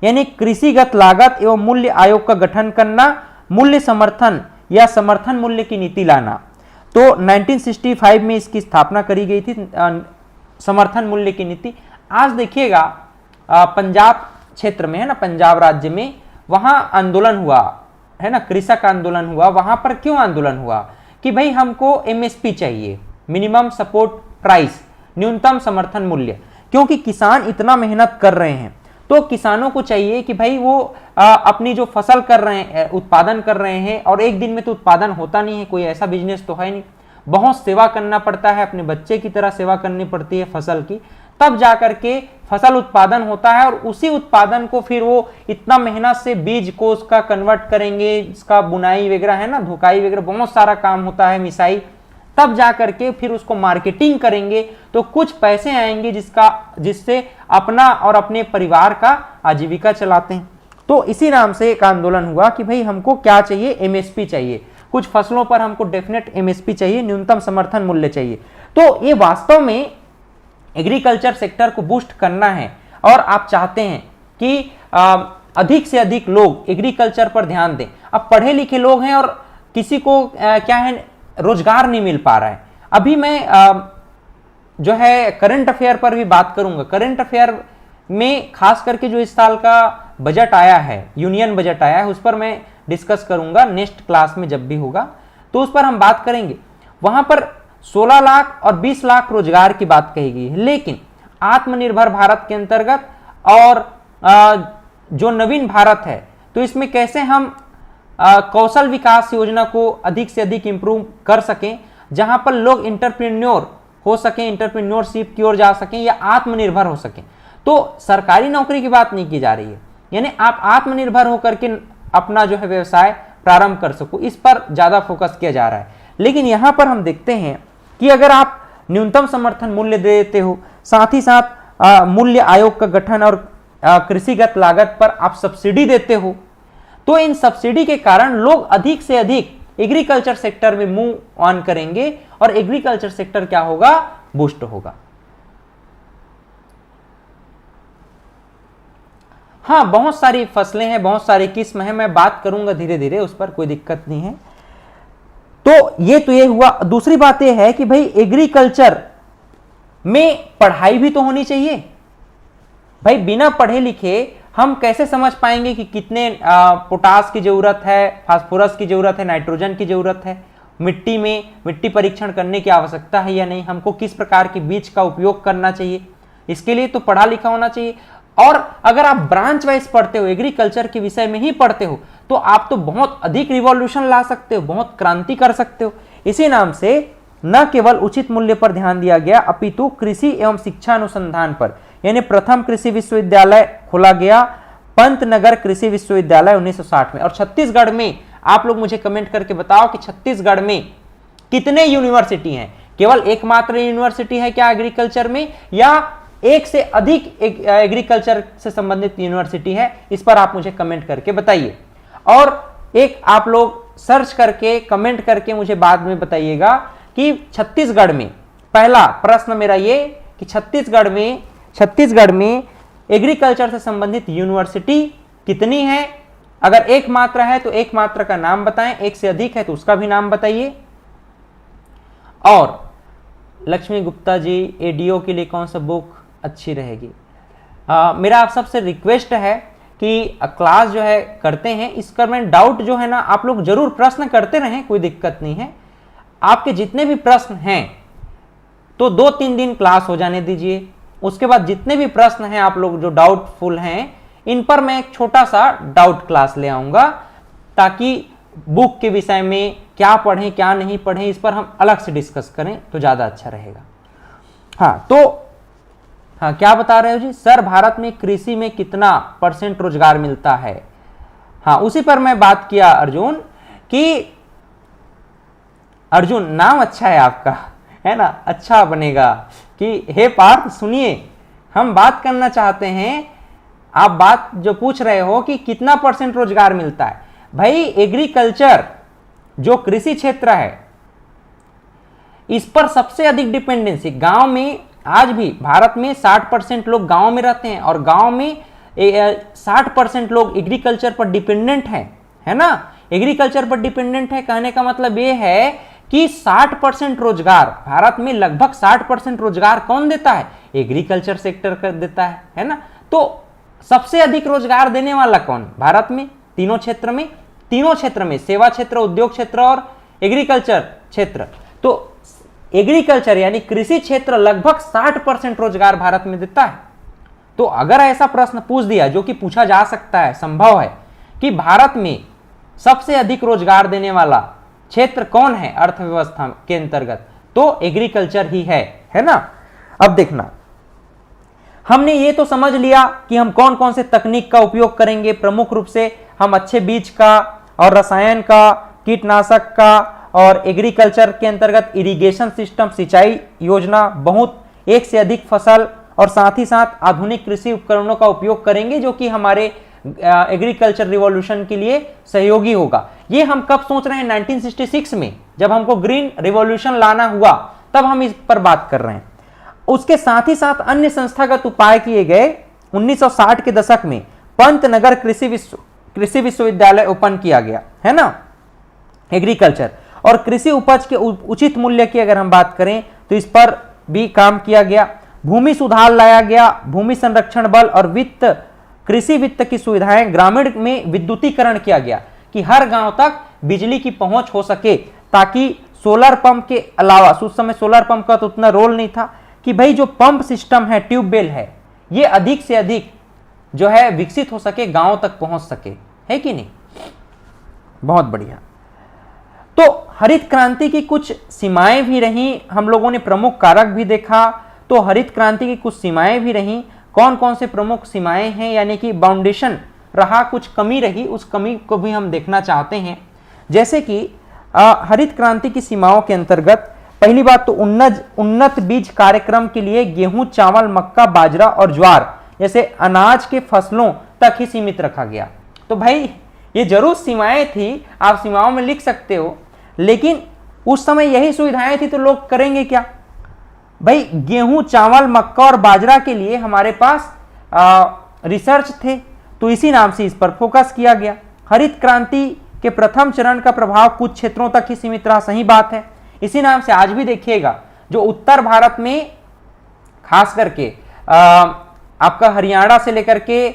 यानी कृषिगत लागत एवं मूल्य आयोग का गठन करना, मूल्य समर्थन या समर्थन मूल्य की नीति लाना। तो 1965 में इसकी स्थापना करी गई थी, समर्थन मूल्य की नीति। आज देखिएगा पंजाब क्षेत्र में है ना, पंजाब राज्य में, वहां आंदोलन हुआ है ना, कृषक आंदोलन हुआ। वहां पर क्यों आंदोलन हुआ कि भाई हमको एमएसपी चाहिए, मिनिमम सपोर्ट प्राइस, न्यूनतम समर्थन मूल्य, क्योंकि किसान इतना मेहनत कर रहे हैं तो किसानों को चाहिए कि भाई वो अपनी जो फसल कर रहे हैं, उत्पादन कर रहे हैं, और एक दिन में तो उत्पादन होता नहीं है, कोई ऐसा बिजनेस तो है नहीं, बहुत सेवा करना पड़ता है, अपने बच्चे की तरह सेवा करनी पड़ती है फसल की, तब जाकर के फसल उत्पादन होता है। और उसी उत्पादन को फिर वो इतना मेहनत से बीज को उसका कन्वर्ट करेंगे, इसका बुनाई वगैरह है ना, धुकाई वगैरह बहुत सारा काम होता है, मिसाई, तब जाकर के फिर उसको मार्केटिंग करेंगे तो कुछ पैसे आएंगे जिससे अपना और अपने परिवार का आजीविका चलाते हैं। तो इसी नाम से एक आंदोलन हुआ कि भाई हमको क्या चाहिए, एमएसपी चाहिए, कुछ फसलों पर हमको डेफिनेट एमएसपी चाहिए, न्यूनतम समर्थन मूल्य चाहिए। तो ये वास्तव में एग्रीकल्चर सेक्टर को बूस्ट करना है और आप चाहते हैं कि अधिक से अधिक लोग एग्रीकल्चर पर ध्यान दें। अब पढ़े लिखे लोग हैं और किसी को क्या है, रोजगार नहीं मिल पा रहा है। अभी मैं जो है करंट अफेयर पर भी बात करूंगा। करंट अफेयर में खास करके जो इस साल का बजट आया है, यूनियन बजट आया है, उस पर मैं डिस्कस करूंगा नेक्स्ट क्लास में जब भी होगा, तो उस पर हम बात करेंगे। वहां पर 16 लाख और 20 लाख रोजगार की बात कही गई है। लेकिन आत्मनिर्भर भारत के अंतर्गत और जो नवीन भारत है, तो इसमें कैसे हम कौशल विकास योजना को अधिक से अधिक इंप्रूव कर सकें, जहां पर लोग इंटरप्रेन्योर हो सकें, इंटरप्रेन्योरशिप की ओर जा सकें या आत्मनिर्भर हो सकें। तो सरकारी नौकरी की बात नहीं की जा रही है, यानी आप आत्मनिर्भर होकर के अपना जो है व्यवसाय प्रारंभ कर सको, इस पर ज्यादा फोकस किया जा रहा है। लेकिन यहां पर हम देखते हैं कि अगर आप न्यूनतम समर्थन मूल्य दे देते हो, साथ ही साथ मूल्य आयोग का गठन और कृषिगत लागत पर आप सब्सिडी देते हो, तो इन सब्सिडी के कारण लोग अधिक से अधिक एग्रीकल्चर सेक्टर में मूव ऑन करेंगे और एग्रीकल्चर सेक्टर क्या होगा, बूस्ट होगा। हाँ, बहुत सारी फसलें हैं, बहुत सारी किस्म हैं, मैं बात करूंगा धीरे धीरे, उस पर कोई दिक्कत नहीं है। तो ये हुआ। दूसरी बात यह है कि भाई एग्रीकल्चर में पढ़ाई भी तो होनी चाहिए। भाई बिना पढ़े लिखे हम कैसे समझ पाएंगे कि कितने पोटास की जरूरत है, फास्फोरस की जरूरत है, नाइट्रोजन की जरूरत है, मिट्टी में मिट्टी परीक्षण करने की आवश्यकता है या नहीं, हमको किस प्रकार के बीज का उपयोग करना चाहिए, इसके लिए तो पढ़ा लिखा होना चाहिए। और अगर आप ब्रांच वाइज पढ़ते हो, एग्रीकल्चर के विषय में ही पढ़ते हो, तो आप तो बहुत अधिक रिवॉल्यूशन ला सकते हो, बहुत क्रांति कर सकते हो। इसी नाम से न केवल उचित मूल्य पर ध्यान दिया गया, अपितु कृषि एवं शिक्षा अनुसंधान पर, यानी प्रथम कृषि विश्वविद्यालय खोला गया, पंतनगर कृषि विश्वविद्यालय 1960 में। और छत्तीसगढ़ में आप लोग मुझे कमेंट करके बताओ कि छत्तीसगढ़ में कितने यूनिवर्सिटी हैं? केवल एकमात्र यूनिवर्सिटी है क्या एग्रीकल्चर में, या एक से अधिक एग्रीकल्चर से संबंधित यूनिवर्सिटी है? इस पर आप मुझे कमेंट करके बताइए। और एक आप लोग सर्च करके कमेंट करके मुझे बाद में बताइएगा कि छत्तीसगढ़ में, पहला प्रश्न मेरा ये कि छत्तीसगढ़ में एग्रीकल्चर से संबंधित यूनिवर्सिटी कितनी है? अगर एक मात्र है तो एक मात्र का नाम बताएं, एक से अधिक है तो उसका भी नाम बताइए। और लक्ष्मी गुप्ता जी, एडीओ के लिए कौन सा बुक अच्छी रहेगी? मेरा आप सबसे रिक्वेस्ट है कि क्लास जो है करते हैं, इसका में डाउट जो है ना, आप लोग जरूर प्रश्न करते रहें, कोई दिक्कत नहीं है। आपके जितने भी प्रश्न हैं तो 2-3 दिन क्लास हो जाने दीजिए, उसके बाद जितने भी प्रश्न हैं आप लोग जो डाउटफुल हैं, इन पर मैं एक छोटा सा डाउट क्लास ले आऊंगा, ताकि बुक के विषय में क्या पढ़ें क्या नहीं पढ़ें इस पर हम अलग से डिस्कस करें तो ज्यादा अच्छा रहेगा। हाँ, तो हाँ, क्या बता रहे हो जी? सर भारत में कृषि में कितना % रोजगार मिलता है? हाँ, उसी पर मैं बात किया अर्जुन, कि अर्जुन नाम अच्छा है आपका, है ना, अच्छा बनेगा कि हे पार्थ सुनिए, हम बात करना चाहते हैं, आप बात जो पूछ रहे हो कि कितना % रोजगार मिलता है। भाई एग्रीकल्चर जो कृषि क्षेत्र है, इस पर सबसे अधिक डिपेंडेंसी गांव में, आज भी भारत में 60% लोग गांव में रहते हैं, और गांव में 60% लोग एग्रीकल्चर पर डिपेंडेंट हैं, है ना, एग्रीकल्चर पर डिपेंडेंट है। कहने का मतलब ये है कि 60% रोजगार भारत में, लगभग 60% रोजगार कौन देता है? एग्रीकल्चर सेक्टर कर देता है ना। तो सबसे अधिक रोजगार देने वाला कौन भारत में? तीनों क्षेत्र में, सेवा क्षेत्र, उद्योग क्षेत्र और एग्रीकल्चर क्षेत्र। तो एग्रीकल्चर यानी कृषि क्षेत्र लगभग 60% रोजगार भारत में देता है। तो अगर ऐसा प्रश्न पूछ दिया, जो कि पूछा जा सकता है, संभव है, कि भारत में सबसे अधिक रोजगार देने वाला क्षेत्र कौन है अर्थव्यवस्था के अंतर्गत, तो एग्रीकल्चर ही है ना। अब देखना, हमने ये तो समझ लिया कि हम कौन कौन से तकनीक का उपयोग करेंगे। प्रमुख रूप से हम अच्छे बीज का और रसायन का, कीटनाशक का, और एग्रीकल्चर के अंतर्गत इरिगेशन सिस्टम, सिंचाई योजना, बहुत एक से अधिक फसल, और साथ ही साथ आधुनिक कृषि उपकरणों का उपयोग करेंगे, जो कि हमारे एग्रीकल्चर रिवॉल्यूशन के लिए सहयोगी होगा। ये हम कब सोच रहे हैं? 1966 में, जब हमको ग्रीन रिवॉल्यूशन लाना हुआ, तब हम इस पर बात कर रहे हैं। उसके साथ ही साथ अन्य संस्थागत उपाय किए गए। 1960 के दशक में पंतनगर कृषि विश्वविद्यालय ओपन किया गया, है ना, एग्रीकल्चर और कृषि उपज के उचित मूल्य की अगर हम बात करें तो इस पर भी काम किया गया। भूमि सुधार लाया गया, भूमि संरक्षण बल और वित्त, कृषि वित्त की सुविधाएं, ग्रामीण में विद्युतीकरण किया गया कि हर गांव तक बिजली की पहुंच हो सके, ताकि सोलर पंप के अलावा, उस समय सोलर पंप का तो उतना रोल नहीं था, कि भाई जो पंप सिस्टम है, ट्यूबवेल है, ये अधिक से अधिक जो है विकसित हो सके, गांव तक पहुंच सके, है कि नहीं। बहुत बढ़िया। तो हरित क्रांति की कुछ सीमाएं भी रही, हम लोगों ने प्रमुख कारक भी देखा। तो हरित क्रांति की कुछ सीमाएं भी रही। कौन कौन से प्रमुख सीमाएं हैं, यानी कि बाउंडेशन रहा, कुछ कमी रही, उस कमी को भी हम देखना चाहते हैं। जैसे कि हरित क्रांति की सीमाओं के अंतर्गत पहली बात तो उन्नत बीज कार्यक्रम के लिए गेहूं, चावल, मक्का, बाजरा और ज्वार जैसे अनाज के फसलों तक ही सीमित रखा गया। तो भाई ये जरूर सीमाएं थी, आप सीमाओं में लिख सकते हो, लेकिन उस समय यही सुविधाएं थी, तो लोग करेंगे क्या? भाई गेहूं, चावल, मक्का और बाजरा के लिए हमारे पास रिसर्च थे, तो इसी नाम से इस पर फोकस किया गया। हरित क्रांति के प्रथम चरण का प्रभाव कुछ क्षेत्रों तक ही सीमित रहा, सही बात है। इसी नाम से आज भी देखिएगा, जो उत्तर भारत में खास करके आपका हरियाणा से लेकर के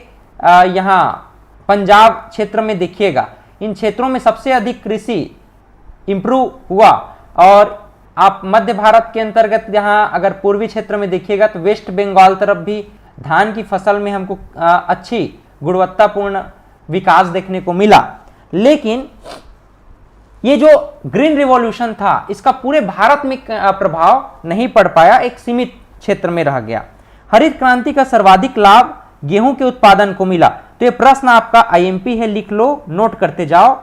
यहाँ पंजाब क्षेत्र में देखिएगा, इन क्षेत्रों में सबसे अधिक कृषि इंप्रूव हुआ। और आप मध्य भारत के अंतर्गत यहाँ अगर पूर्वी क्षेत्र में देखिएगा तो वेस्ट बंगाल तरफ भी धान की फसल में हमको अच्छी गुणवत्तापूर्ण विकास देखने को मिला। लेकिन ये जो ग्रीन रिवॉल्यूशन था, इसका पूरे भारत में प्रभाव नहीं पड़ पाया, एक सीमित क्षेत्र में रह गया। हरित क्रांति का सर्वाधिक लाभ गेहूं के उत्पादन को मिला। तो ये प्रश्न आपका आईएमपी है, लिख लो, नोट करते जाओ।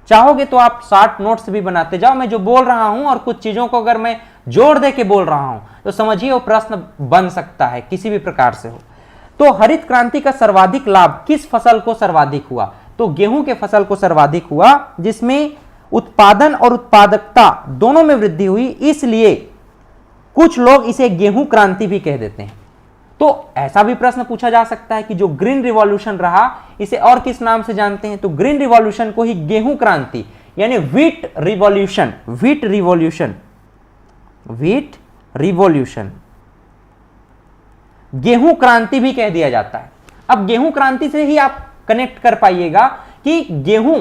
चाहोगे तो आप 60 नोट्स भी बनाते जाओ। मैं जो बोल रहा हूं और कुछ चीजों को अगर मैं जोड़ दे के बोल रहा हूं तो समझिए वो प्रश्न बन सकता है, किसी भी प्रकार से हो। तो हरित क्रांति का सर्वाधिक लाभ किस फसल को सर्वाधिक हुआ? तो गेहूं के फसल को सर्वाधिक हुआ, जिसमें उत्पादन और उत्पादकता दोनों में वृद्धि हुई। इसलिए कुछ लोग इसे गेहूं क्रांति भी कह देते हैं। तो ऐसा भी प्रश्न पूछा जा सकता है कि जो ग्रीन रिवॉल्यूशन रहा, इसे और किस नाम से जानते हैं? तो ग्रीन रिवॉल्यूशन को ही गेहूं क्रांति यानी wheat revolution, wheat revolution, wheat revolution, गेहूं क्रांति भी कह दिया जाता है। अब गेहूं क्रांति से ही आप कनेक्ट कर पाइएगा कि गेहूं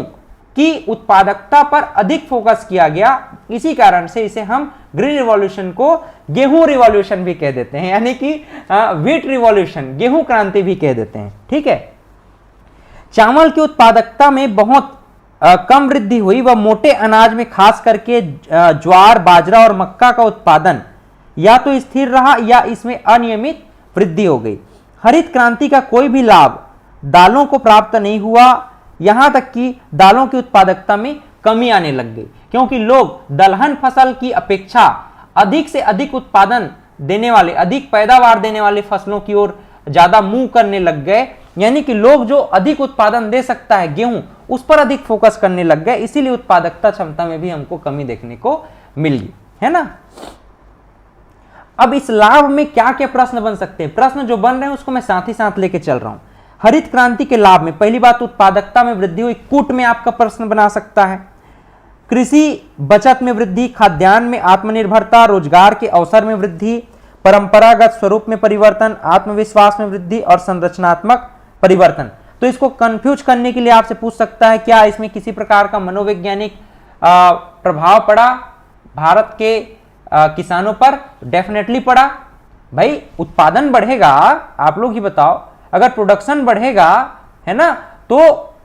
की उत्पादकता पर अधिक फोकस किया गया, इसी कारण से इसे हम ग्रीन रिवॉल्यूशन को गेहूं रिवॉल्यूशन भी कह देते हैं, यानी कि व्हीट रिवॉल्यूशन, गेहूं क्रांति भी कह देते हैं। ठीक है। चावल की उत्पादकता में बहुत कम वृद्धि हुई व मोटे अनाज में खास करके ज्वार, बाजरा और मक्का का उत्पादन या तो स्थिर रहा या इसमें अनियमित वृद्धि हो गई। हरित क्रांति का कोई भी लाभ दालों को प्राप्त नहीं हुआ, यहां तक कि दालों की उत्पादकता में कमी आने लग गई, क्योंकि लोग दलहन फसल की अपेक्षा अधिक से अधिक उत्पादन देने वाले, अधिक पैदावार देने वाले फसलों की ओर ज्यादा मुंह करने लग गए। यानी कि लोग जो अधिक उत्पादन दे सकता है गेहूं, उस पर अधिक फोकस करने लग गए, इसीलिए उत्पादकता क्षमता में भी हमको कमी देखने को मिल गई, है ना। अब इस लाभ में क्या क्या प्रश्न बन सकते हैं? प्रश्न जो बन रहे हैं उसको मैं साथ ही साथ लेके चल रहा हूं। हरित क्रांति के लाभ में पहली बात उत्पादकता में वृद्धि हुई, कूट में आपका प्रश्न बना सकता है। कृषि बचत में वृद्धि, खाद्यान्न में आत्मनिर्भरता, रोजगार के अवसर में वृद्धि, परंपरागत स्वरूप में परिवर्तन, आत्मविश्वास में वृद्धि और संरचनात्मक परिवर्तन। तो इसको कंफ्यूज करने के लिए आपसे पूछ सकता है क्या इसमें किसी प्रकार का मनोवैज्ञानिक प्रभाव पड़ा भारत के किसानों पर? डेफिनेटली पड़ा भाई। उत्पादन बढ़ेगा, आप लोग ही बताओ, अगर प्रोडक्शन बढ़ेगा है ना, तो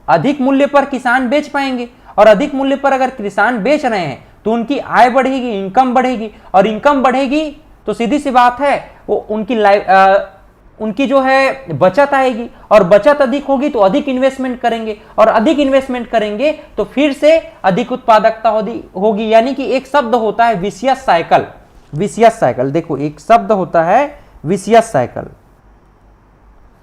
अधिक मूल्य पर किसान बेच पाएंगे, और अधिक मूल्य पर अगर किसान बेच रहे हैं तो उनकी आय बढ़ेगी, इनकम बढ़ेगी, और इनकम बढ़ेगी तो सीधी सी बात है वो उनकी जो है बचत आएगी, और बचत अधिक होगी तो अधिक इन्वेस्टमेंट करेंगे, और अधिक इन्वेस्टमेंट करेंगे तो फिर से अधिक उत्पादकता होगी। यानी कि एक शब्द होता है विशियस साइकिल। विशियस साइकिल, देखो एक शब्द होता है vicious cycle.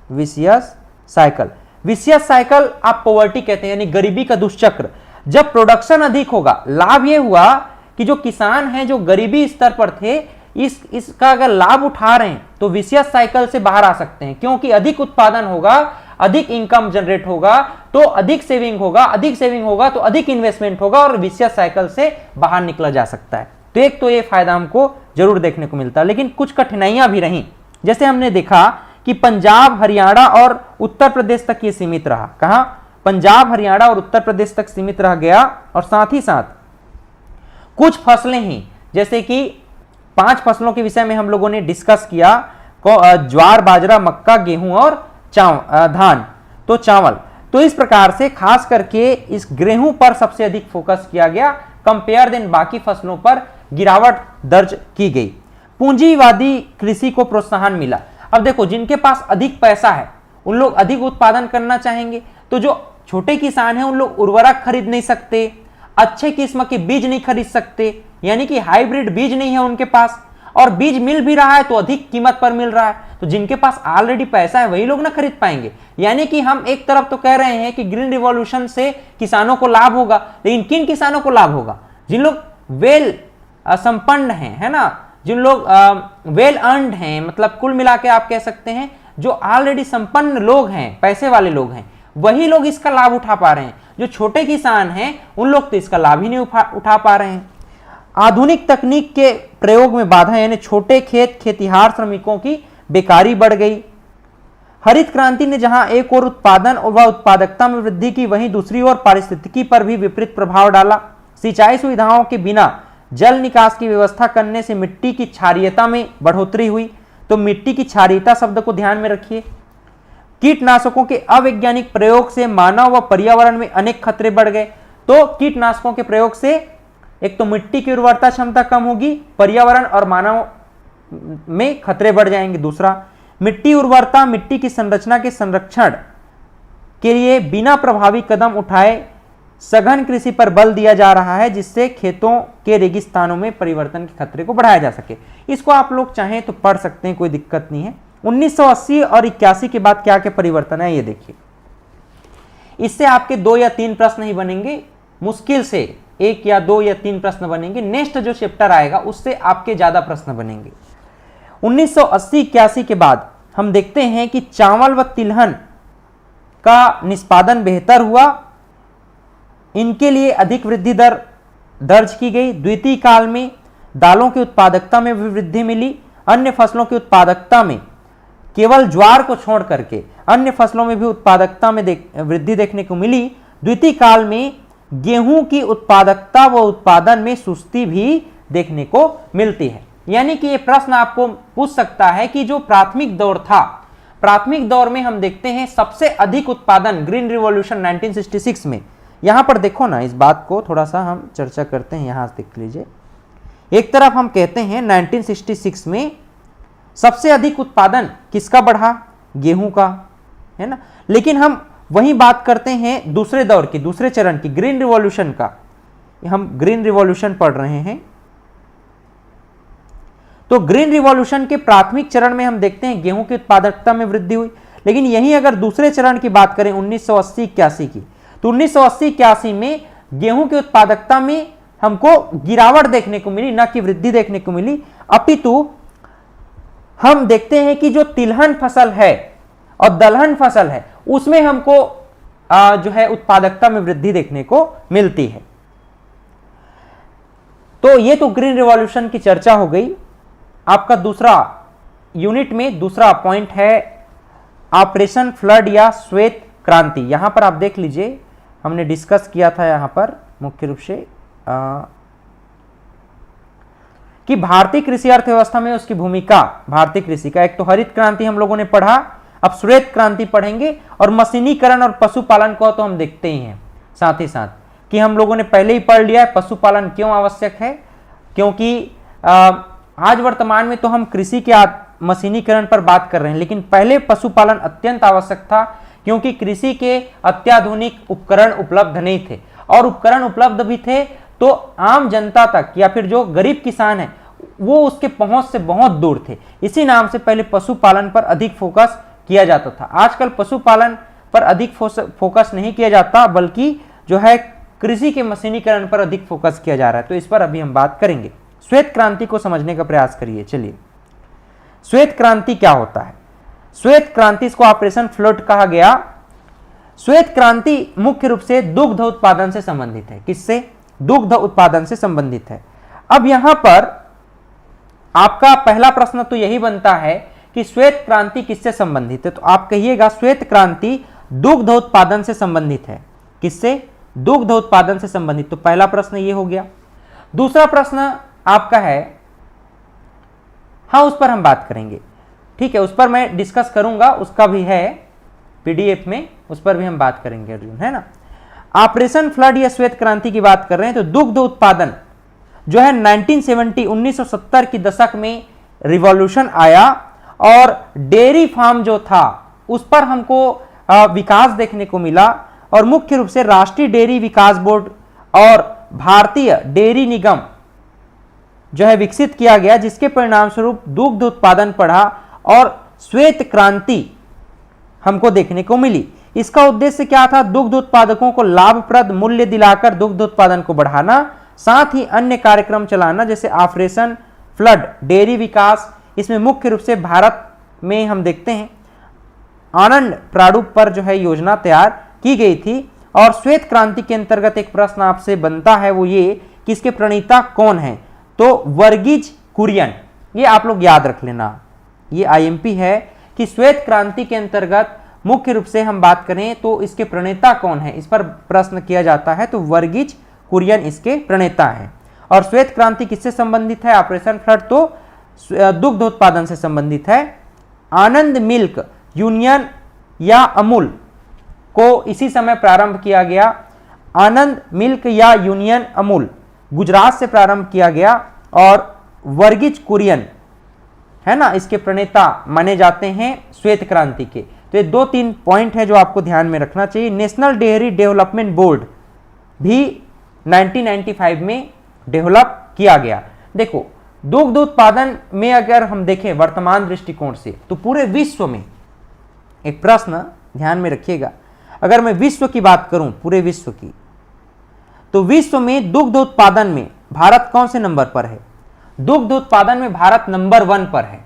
Vicious cycle, vicious cycle आप पॉवर्टी कहते हैं, यानी गरीबी का दुष्चक्र। जब प्रोडक्शन अधिक होगा, लाभ यह हुआ कि जो किसान हैं जो गरीबी स्तर पर थे, इसका अगर लाभ उठा रहे हैं तो विशियस साइकिल से बाहर आ सकते हैं, क्योंकि अधिक उत्पादन होगा, अधिक इनकम जनरेट होगा तो अधिक सेविंग होगा, अधिक सेविंग होगा तो अधिक इन्वेस्टमेंट होगा, और विशियस साइकिल से बाहर निकला जा सकता है। तो एक तो ये फायदा हमको जरूर देखने को मिलता है, लेकिन कुछ कठिनाइयां भी रहीं। जैसे हमने देखा कि पंजाब, हरियाणा और उत्तर प्रदेश तक ये सीमित रहा। कहां? पंजाब, हरियाणा और उत्तर प्रदेश तक सीमित रह गया, और साथ ही साथ कुछ फसलें ही, जैसे कि 5 फसलों के विषय में हम लोगों ने डिस्कस किया, ज्वार, बाजरा, मक्का, गेहूं और धान, तो चावल। तो इस प्रकार से खास करके इस गेहूं पर सबसे अधिक फोकस किया गया, कंपेयर देन बाकी फसलों पर गिरावट दर्ज की गई। पूंजीवादी कृषि को प्रोत्साहन मिला। अब देखो, जिनके पास अधिक पैसा है उन लोग अधिक उत्पादन करना चाहेंगे, तो जो छोटे किसान हैं उन लोग उर्वरक खरीद नहीं सकते, अच्छे किस्म के बीज नहीं खरीद सकते, यानी कि हाइब्रिड बीज नहीं है उनके पास, और बीज मिल भी रहा है तो अधिक कीमत पर मिल रहा है, तो जिनके पास ऑलरेडी पैसा है वही लोग ना खरीद पाएंगे। यानी कि हम एक तरफ तो कह रहे हैं कि ग्रीन रिवॉल्यूशन से किसानों को लाभ होगा, लेकिन किन किसानों को लाभ होगा? जिन लोग वेल संपन्न हैं, है ना, जिन लोग वेल अर्नड हैं, मतलब कुल मिला के आप कह सकते हैं जो ऑलरेडी संपन्न लोग हैं, पैसे वाले लोग हैं, वही लोग इसका लाभ उठा पा रहे हैं। जो छोटे किसान हैं उन लोग तो इसका लाभ ही नहीं उठा पा रहे हैं। आधुनिक तकनीक के प्रयोग में बाधा, यानी छोटे खेतिहार श्रमिकों की बेकारी बढ़ गई। हरित क्रांति ने जहां एक और उत्पादन व उत्पादकता में वृद्धि की, वहीं दूसरी ओर पारिस्थितिकी पर भी विपरीत प्रभाव डाला। सिंचाई सुविधाओं के बिना जल निकास की व्यवस्था करने से मिट्टी की क्षारीयता में बढ़ोतरी हुई। तो मिट्टी की क्षारीयता शब्द को ध्यान में रखिए। कीटनाशकों के अवैज्ञानिक प्रयोग से मानव व पर्यावरण में अनेक खतरे बढ़ गए। तो कीटनाशकों के प्रयोग से एक तो मिट्टी की उर्वरता क्षमता कम होगी, पर्यावरण और मानव में खतरे बढ़ जाएंगे। दूसरा, मिट्टी उर्वरता, मिट्टी की संरचना के संरक्षण के लिए बिना प्रभावी कदम उठाए सघन कृषि पर बल दिया जा रहा है, जिससे खेतों के रेगिस्तानों में परिवर्तन के खतरे को बढ़ाया जा सके। इसको आप लोग चाहें तो पढ़ सकते हैं, कोई दिक्कत नहीं है। 1980 और 81 के बाद क्या क्या परिवर्तन है ये देखिए। इससे आपके 2 या 3 प्रश्न ही बनेंगे, मुश्किल से 1 या 2 या 3 प्रश्न बनेंगे। नेक्स्ट जो चैप्टर आएगा उससे आपके ज्यादा प्रश्न बनेंगे। 1980-81 के बाद हम देखते हैं कि चावल व तिलहन का निष्पादन बेहतर हुआ, इनके लिए अधिक वृद्धि दर दर्ज की गई। द्वितीय काल में दालों की उत्पादकता में भी वृद्धि मिली। अन्य फसलों की उत्पादकता में, केवल ज्वार को छोड़ करके अन्य फसलों में भी उत्पादकता में वृद्धि देखने को मिली। द्वितीय काल में गेहूं की उत्पादकता व उत्पादन में सुस्ती भी देखने को मिलती है। यानी कि ये प्रश्न आपको पूछ सकता है कि जो प्राथमिक दौर था, प्राथमिक दौर में हम देखते हैं सबसे अधिक उत्पादन ग्रीन रिवॉल्यूशन 1966 में। यहां पर देखो ना, इस बात को थोड़ा सा हम चर्चा करते हैं। यहां देख लीजिए, एक तरफ हम कहते हैं 1966 में सबसे अधिक उत्पादन किसका बढ़ा? गेहूं का, है ना। लेकिन हम वही बात करते हैं दूसरे दौर की, दूसरे चरण की, ग्रीन रिवॉल्यूशन का। हम ग्रीन रिवॉल्यूशन पढ़ रहे हैं, तो ग्रीन रिवॉल्यूशन के प्राथमिक चरण में हम देखते हैं गेहूं की उत्पादकता में वृद्धि हुई। लेकिन यही अगर दूसरे चरण की बात करें 1980-81 की, तो 1980-81 में गेहूं की उत्पादकता में हमको गिरावट देखने को मिली, न कि वृद्धि देखने को मिली। अपितु हम देखते हैं कि जो तिलहन फसल है और दलहन फसल है उसमें हमको जो है उत्पादकता में वृद्धि देखने को मिलती है। तो ये तो ग्रीन रिवॉल्यूशन की चर्चा हो गई। आपका दूसरा यूनिट में दूसरा पॉइंट है ऑपरेशन फ्लड या श्वेत क्रांति। यहां पर आप देख लीजिए, हमने डिस्कस किया था यहां पर मुख्य रूप से कि भारतीय कृषि अर्थव्यवस्था में उसकी भूमिका, भारतीय कृषि का एक तो हरित क्रांति हम लोगों ने पढ़ा, अब श्वेत क्रांति पढ़ेंगे और मशीनीकरण और पशुपालन को तो हम देखते ही हैं साथ ही साथ कि हम लोगों ने पहले ही पढ़ लिया है पशुपालन क्यों आवश्यक है, क्योंकि आज वर्तमान में तो हम कृषि के मशीनीकरण पर बात कर रहे हैं, लेकिन पहले पशुपालन अत्यंत आवश्यक था क्योंकि कृषि के अत्याधुनिक उपकरण उपलब्ध नहीं थे, और उपकरण उपलब्ध भी थे तो आम जनता तक या फिर जो गरीब किसान है वो उसके पहुंच से बहुत दूर थे। इसी नाम से पहले पशुपालन पर अधिक फोकस किया जाता था। आजकल पशुपालन पर अधिक फोकस नहीं किया जाता, बल्कि जो है कृषि के मशीनीकरण पर अधिक फोकस किया जा रहा है। तो इस पर अभी हम बात करेंगे। श्वेत क्रांति को समझने का प्रयास करिए। चलिए, श्वेत क्रांति क्या होता है? श्वेत क्रांति, इसको ऑपरेशन फ्लड कहा गया। श्वेत क्रांति मुख्य रूप से दुग्ध उत्पादन से संबंधित है। किससे? दुग्ध उत्पादन से संबंधित है। अब यहां पर आपका पहला प्रश्न तो यही बनता है कि श्वेत क्रांति किससे संबंधित है, तो आप कहिएगा श्वेत क्रांति दुग्ध उत्पादन से संबंधित है। किससे? दुग्ध उत्पादन से संबंधित। तो पहला प्रश्न ये हो गया। दूसरा प्रश्न आपका है, हाँ उस पर हम बात करेंगे, ठीक है, उस पर मैं डिस्कस करूंगा, उसका भी है पीडीएफ में, उस पर भी हम बात करेंगे अर्जुन, है ना। ऑपरेशन फ्लड या श्वेत क्रांति की बात कर रहे हैं तो दुग्ध उत्पादन जो है 1970 की दशक में रिवॉल्यूशन आया और डेयरी फार्म जो था उस पर हमको विकास देखने को मिला, और मुख्य रूप से राष्ट्रीय डेयरी विकास बोर्ड और भारतीय डेयरी निगम जो है विकसित किया गया, जिसके परिणाम स्वरूप दुग्ध उत्पादन बढ़ा और श्वेत क्रांति हमको देखने को मिली। इसका उद्देश्य क्या था? दुग्ध उत्पादकों को लाभप्रद मूल्य दिलाकर दुग्ध उत्पादन को बढ़ाना, साथ ही अन्य कार्यक्रम चलाना जैसे ऑपरेशन फ्लड, डेयरी विकास। इसमें मुख्य रूप से भारत में हम देखते हैं आनंद प्रारूप पर जो है योजना तैयार की गई थी। और श्वेत क्रांति के अंतर्गत एक प्रश्न आपसे बनता है, वो ये कि इसके प्रणेता कौन है? तो वर्गीज कुरियन, ये आप लोग याद रख लेना, ये आईएमपी है कि श्वेत क्रांति के अंतर्गत मुख्य रूप से हम बात करें तो इसके प्रणेता कौन है, इस पर प्रश्न किया जाता है। तो वर्गीज कुरियन इसके प्रणेता हैं। और श्वेत क्रांति किससे संबंधित है? ऑपरेशन फ्लड तो दुग्ध उत्पादन से संबंधित है। आनंद मिल्क यूनियन या अमूल को इसी समय प्रारंभ किया गया। आनंद मिल्क या यूनियन अमूल गुजरात से प्रारंभ किया गया, और वर्गीज कुरियन है ना इसके प्रणेता माने जाते हैं श्वेत क्रांति के। तो ये 2-3 पॉइंट है जो आपको ध्यान में रखना चाहिए। नेशनल डेयरी डेवलपमेंट बोर्ड भी 1995 में डेवलप किया गया। देखो, दुग्ध उत्पादन में अगर हम देखें वर्तमान दृष्टिकोण से तो पूरे विश्व में, एक प्रश्न ध्यान में रखिएगा, अगर मैं विश्व की बात करूं, पूरे विश्व की, तो विश्व में दुग्ध उत्पादन में भारत कौन से नंबर पर है? दुग्ध उत्पादन में भारत नंबर 1 पर है।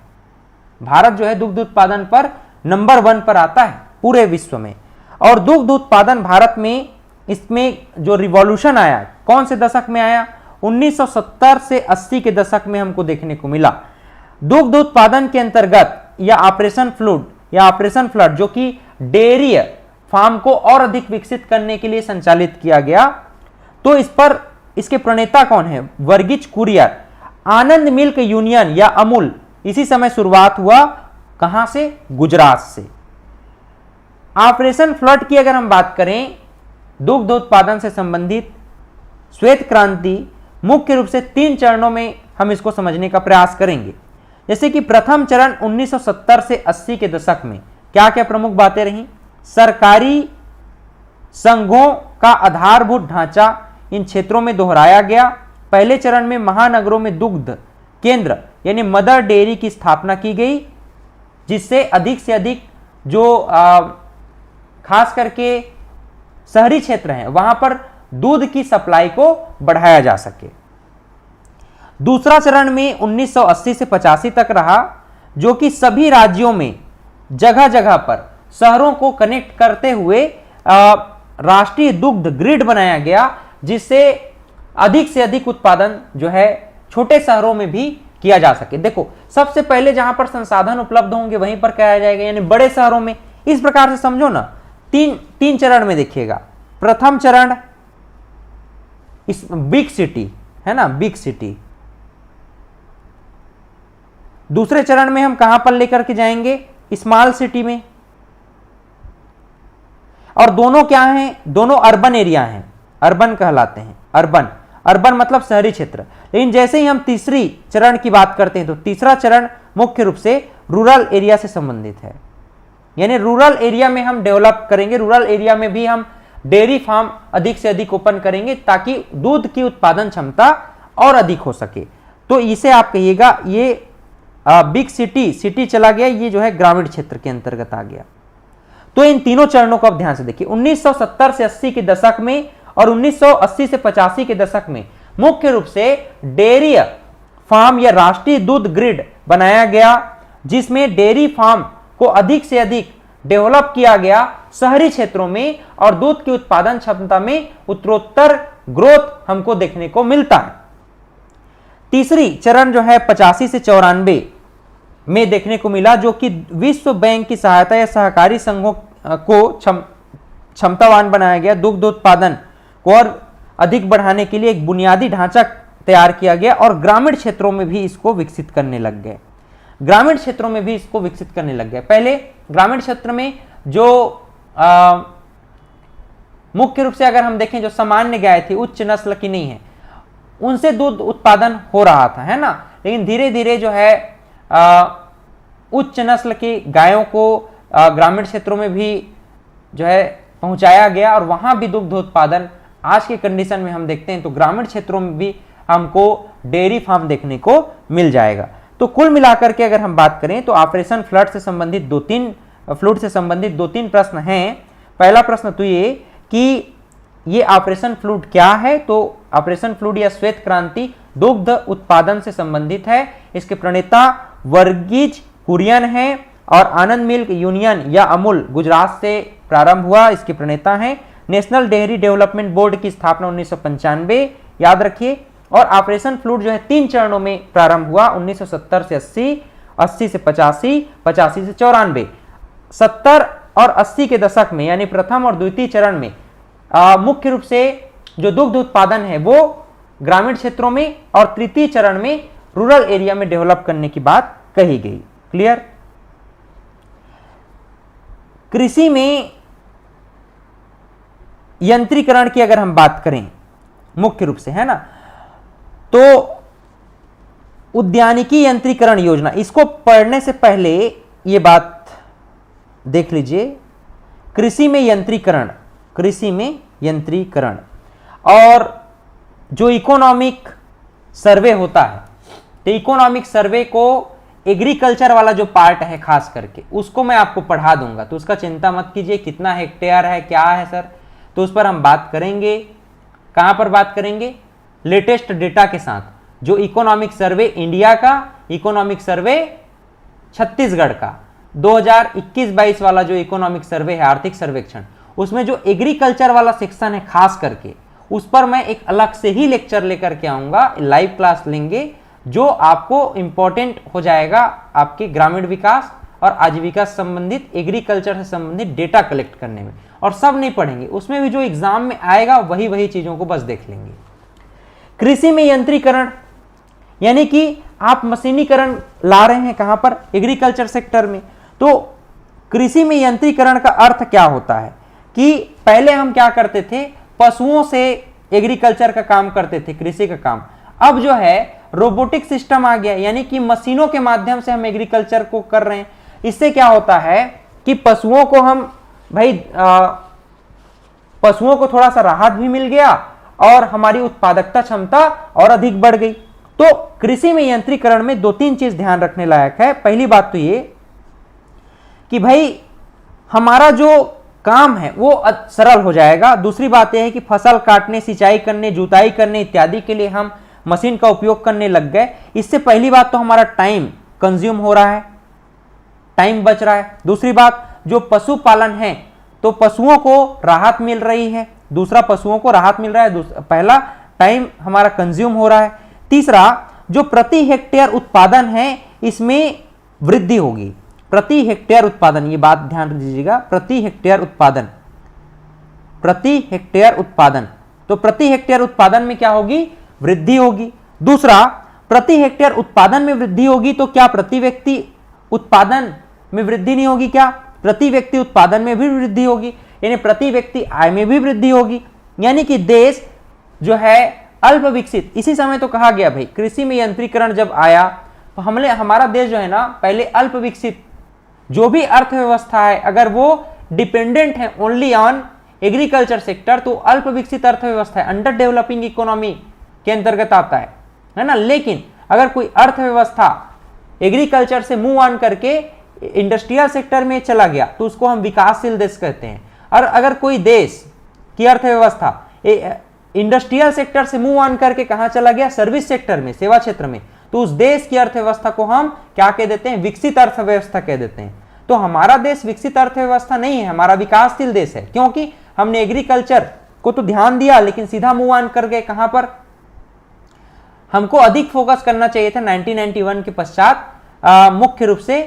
भारत जो है दुग्ध उत्पादन पर नंबर 1 पर आता है पूरे विश्व में। और दुग्ध उत्पादन भारत में, इसमें जो रिवॉल्यूशन आया कौन से दशक में आया? 1970 से 80 के दशक में हमको देखने को मिला। दुग्ध उत्पादन के अंतर्गत या ऑपरेशन फ्लड जो कि डेयरी फार्म को और अधिक विकसित करने के लिए संचालित किया गया। तो इस पर इसके प्रणेता कौन है? वर्गीज कुरियन। आनंद मिल्क यूनियन या अमूल इसी समय शुरुआत हुआ, कहां से? गुजरात से। ऑपरेशन फ्लड की अगर हम बात करें, दुग्ध उत्पादन से संबंधित श्वेत क्रांति मुख्य रूप से 3 चरणों में हम इसको समझने का प्रयास करेंगे। जैसे कि प्रथम चरण 1970 से 80 के दशक में क्या क्या प्रमुख बातें रहीं? सरकारी संघों का आधारभूत ढांचा इन क्षेत्रों में दोहराया गया। पहले चरण में महानगरों में दुग्ध केंद्र यानी मदर डेयरी की स्थापना की गई, जिससे अधिक से अधिक जो खास करके शहरी क्षेत्र हैं वहां पर दूध की सप्लाई को बढ़ाया जा सके। दूसरा चरण में 1980 से 85 तक रहा, जो कि सभी राज्यों में जगह जगह पर शहरों को कनेक्ट करते हुए राष्ट्रीय दुग्ध ग्रिड बनाया गया, जिससे अधिक से अधिक उत्पादन जो है छोटे शहरों में भी किया जा सके। देखो, सबसे पहले जहां पर संसाधन उपलब्ध होंगे वहीं पर किया जाएगा, यानी बड़े शहरों में। इस प्रकार से समझो ना, तीन चरण में देखिएगा। प्रथम चरण इस बिग सिटी है ना, बिग सिटी। दूसरे चरण में हम कहां पर लेकर के जाएंगे? स्मॉल सिटी में। और दोनों क्या हैं? दोनों अर्बन एरिया हैं, अर्बन कहलाते हैं। अर्बन, अर्बन मतलब शहरी क्षेत्र। लेकिन जैसे ही हम तीसरी चरण की बात करते हैं तो तीसरा चरण मुख्य रूप से रूरल एरिया से संबंधित है, यानी रूरल एरिया में हम डेवलप करेंगे। रूरल एरिया में भी हम डेयरी फार्म अधिक से अधिक ओपन करेंगे ताकि दूध की उत्पादन क्षमता और अधिक हो सके। तो इसे आप कहिएगा ये बिग सिटी चला गया, ये जो है ग्रामीण क्षेत्र के अंतर्गत आ गया। तो इन तीनों चरणों को आप ध्यान से देखिए। 1970 से 80 के दशक में और 1980 से 85 के दशक में मुख्य रूप से डेयरी फार्म या राष्ट्रीय दूध ग्रिड बनाया गया, जिसमें डेयरी फार्म को अधिक से अधिक डेवलप किया गया शहरी क्षेत्रों में, और दूध की उत्पादन क्षमता में उत्तरोत्तर ग्रोथ हमको देखने को मिलता है। तीसरी चरण जो है 85 से 94 में देखने को मिला, जो कि विश्व बैंक की सहायता या सहकारी संघों को क्षमतावान बनाया गया। दुग्ध उत्पादन को और अधिक बढ़ाने के लिए एक बुनियादी ढांचा तैयार किया गया और ग्रामीण क्षेत्रों में भी इसको विकसित करने लग गए। ग्रामीण क्षेत्रों में भी इसको विकसित करने लग गए। पहले ग्रामीण क्षेत्र में जो मुख्य रूप से अगर हम देखें, जो सामान्य गाय थी, उच्च नस्ल की नहीं है, उनसे दूध उत्पादन हो रहा था, है ना। लेकिन धीरे धीरे जो है उच्च नस्ल की गायों को ग्रामीण क्षेत्रों में भी जो है पहुंचाया गया, और वहां भी दुग्ध उत्पादन आज के कंडीशन में हम देखते हैं तो ग्रामीण क्षेत्रों में भी हमको डेयरी फार्म देखने को मिल जाएगा। तो कुल मिलाकर के अगर हम बात करें तो ऑपरेशन फ्लड से संबंधित दो तीन प्रश्न हैं। पहला प्रश्न तो ये कि ये ऑपरेशन फ्लूड क्या है? तो ऑपरेशन फ्लूड या श्वेत क्रांति दुग्ध उत्पादन से संबंधित है। इसके प्रणेता वर्गीज कुरियन है और आनंद मिल्क यूनियन या अमूल गुजरात से प्रारंभ हुआ, इसके प्रणेता हैं। नेशनल डेयरी डेवलपमेंट बोर्ड की स्थापना 1995 याद रखिए। और ऑपरेशन फ्लूड जो है 3 चरणों में प्रारंभ हुआ, 1970 से 80, 80 से 85, 85 से 94। 70 और 80 के दशक में यानी प्रथम और द्वितीय चरण में मुख्य रूप से जो दुग्ध उत्पादन है वो ग्रामीण क्षेत्रों में और तृतीय चरण में रूरल एरिया में डेवलप करने की बात कही गई। क्लियर? कृषि में यंत्रीकरण की अगर हम बात करें मुख्य रूप से, है ना, तो उद्यानिकी यंत्रीकरण योजना, इसको पढ़ने से पहले ये बात देख लीजिए। कृषि में यंत्रीकरण, कृषि में यंत्रीकरण और जो इकोनॉमिक सर्वे होता है, तो इकोनॉमिक सर्वे को एग्रीकल्चर वाला जो पार्ट है खास करके उसको मैं आपको पढ़ा दूंगा, तो उसका चिंता मत कीजिए। कितना हेक्टेयर है, क्या है सर, तो उस पर हम बात करेंगे। कहां पर बात करेंगे? लेटेस्ट डेटा के साथ, जो इकोनॉमिक सर्वे इंडिया का, इकोनॉमिक सर्वे छत्तीसगढ़ का 2021-22 वाला जो इकोनॉमिक सर्वे है, आर्थिक सर्वेक्षण, उसमें जो एग्रीकल्चर वाला सेक्शन है खास करके, उस पर मैं एक अलग से ही लेक्चर लेकर के आऊंगा, लाइव क्लास लेंगे, जो आपको इंपॉर्टेंट हो जाएगा आपके ग्रामीण विकास और आजीविका से संबंधित, एग्रीकल्चर से संबंधित डेटा कलेक्ट करने में। और सब नहीं पढ़ेंगे, उसमें भी जो एग्जाम में आएगा वही चीजों को बस देख लेंगे। कृषि में यंत्रीकरण यानी कि आप मशीनीकरण ला रहे हैं, कहां पर? एग्रीकल्चर सेक्टर में। तो कृषि में यंत्रीकरण का अर्थ क्या होता है कि पहले हम क्या करते थे, पशुओं से एग्रीकल्चर का काम करते थे, कृषि का काम। अब जो है रोबोटिक सिस्टम आ गया, यानी कि मशीनों के माध्यम से हम एग्रीकल्चर को कर रहे हैं। इससे क्या होता है कि पशुओं को हम पशुओं को थोड़ा सा राहत भी मिल गया और हमारी उत्पादकता क्षमता और अधिक बढ़ गई। तो कृषि में यंत्रीकरण में 2-3 चीज ध्यान रखने लायक है। पहली बात तो ये कि भाई हमारा जो काम है वो सरल हो जाएगा। दूसरी बात यह है कि फसल काटने, सिंचाई करने, जुताई करने इत्यादि के लिए हम मशीन का उपयोग करने लग गए। इससे पहली बात तो हमारा टाइम कंज्यूम हो रहा है, टाइम बच रहा है। दूसरी बात, जो पशुपालन है तो पशुओं को राहत मिल रही है, दूसरा पशुओं को राहत मिल रहा है, पहला टाइम हमारा कंज्यूम हो रहा है, तीसरा जो प्रति हेक्टेयर उत्पादन है इसमें वृद्धि होगी। प्रति हेक्टेयर उत्पादन, ये बात ध्यान दीजिएगा, प्रति हेक्टेयर उत्पादन, प्रति हेक्टेयर उत्पादन, तो प्रति हेक्टेयर उत्पादन में क्या होगी, वृद्धि होगी। दूसरा, प्रति हेक्टेयर उत्पादन में वृद्धि होगी तो क्या प्रति व्यक्ति उत्पादन में वृद्धि नहीं होगी, क्या प्रति व्यक्ति उत्पादन में भी वृद्धि होगी, यानी प्रति व्यक्ति आय में भी वृद्धि होगी। यानी कि देश जो है अल्प विकसित, इसी समय तो कहा गया भाई कृषि में यंत्रीकरण जब आया तो हमारा देश जो है ना पहले अल्प विकसित, जो भी अर्थव्यवस्था है अगर वो डिपेंडेंट है ओनली ऑन एग्रीकल्चर सेक्टर तो अल्प विकसित अर्थव्यवस्था है, अंडर डेवलपिंग इकोनॉमी के अंतर्गत आता है ना। लेकिन अगर कोई अर्थव्यवस्था एग्रीकल्चर से मूव ऑन करके इंडस्ट्रियल सेक्टर में चला गया तो उसको हम विकासशील देश कहते हैं। और अगर कोई देश की अर्थव्यवस्था इंडस्ट्रियल सेक्टर से मूव ऑन करके कहां चला गया, सर्विस सेक्टर में, सेवा क्षेत्र में, तो उस देश की अर्थव्यवस्था को हम क्या कह देते हैं, विकसित अर्थव्यवस्था कह देते हैं। तो हमारा देश विकसित अर्थव्यवस्था नहीं है, हमारा विकासशील देश है, क्योंकि हमने एग्रीकल्चर को तो ध्यान दिया लेकिन सीधा मूव ऑन कर गए कहां पर, हमको अधिक फोकस करना चाहिए था 1991 के पश्चात मुख्य रूप से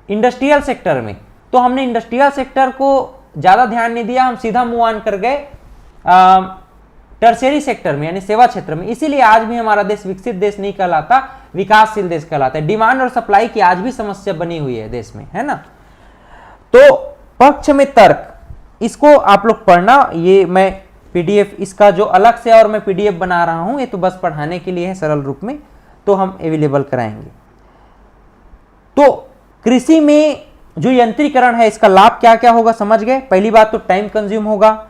इंडस्ट्रियल सेक्टर में। तो हमने इंडस्ट्रियल सेक्टर को ज्यादा ध्यान नहीं दिया, हम सीधा मूव ऑन कर गए टर्शियरी सेक्टर में यानी सेवा क्षेत्र में। इसीलिए आज भी हमारा देश विकसित देश नहीं कहलाता, विकासशील देश कहलाता है। डिमांड और सप्लाई की आज भी समस्या बनी हुई है देश में, है ना। तो पक्ष में तर्क, इसको आप लोग पढ़ना, ये मैं पीडीएफ इसका जो अलग से और मैं पीडीएफ बना रहा हूं, ये तो बस पढ़ाने के लिए है सरल रूप में, तो हम अवेलेबल कराएंगे। तो कृषि में जो यंत्रीकरण है इसका लाभ क्या क्या होगा समझ गए। पहली बात तो टाइम कंज्यूम होगा,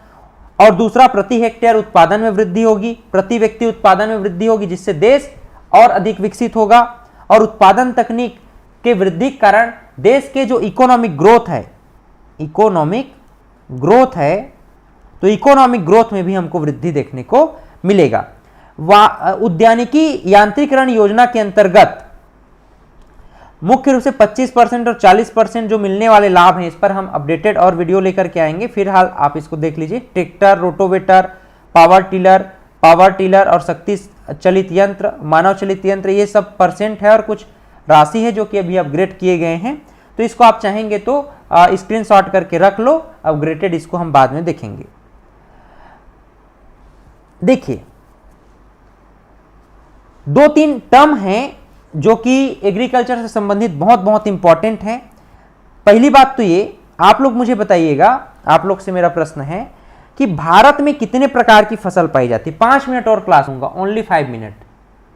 और दूसरा प्रति हेक्टेयर उत्पादन में वृद्धि होगी, प्रति व्यक्ति उत्पादन में वृद्धि होगी, जिससे देश और अधिक विकसित होगा। और उत्पादन तकनीक के वृद्धि के कारण देश के जो इकोनॉमिक ग्रोथ है, इकोनॉमिक ग्रोथ है, तो इकोनॉमिक ग्रोथ में भी हमको वृद्धि देखने को मिलेगा। उद्यानिकी यांत्रिकरण योजना के अंतर्गत मुख्य रूप से 25% और 40% जो मिलने वाले लाभ हैं, इस पर हम अपडेटेड और वीडियो लेकर के आएंगे। फिलहाल आप इसको देख लीजिए। ट्रैक्टर, रोटोवेटर, पावर टिलर और शक्ति चलित यंत्र, मानव चलित यंत्र, ये सब परसेंट है और कुछ राशि है जो कि अभी अपग्रेड किए गए हैं। तो इसको आप चाहेंगे तो स्क्रीनशॉट करके रख लो, अपग्रेडेड इसको हम बाद में देखेंगे। देखिए, 2-3 टर्म हैं जो कि एग्रीकल्चर से संबंधित बहुत बहुत इंपॉर्टेंट है। पहली बात तो ये, आप लोग मुझे बताइएगा, आप लोग से मेरा प्रश्न है कि भारत में कितने प्रकार की फसल पाई जाती है। 5 मिनट और क्लास होगा, ओनली 5 मिनट।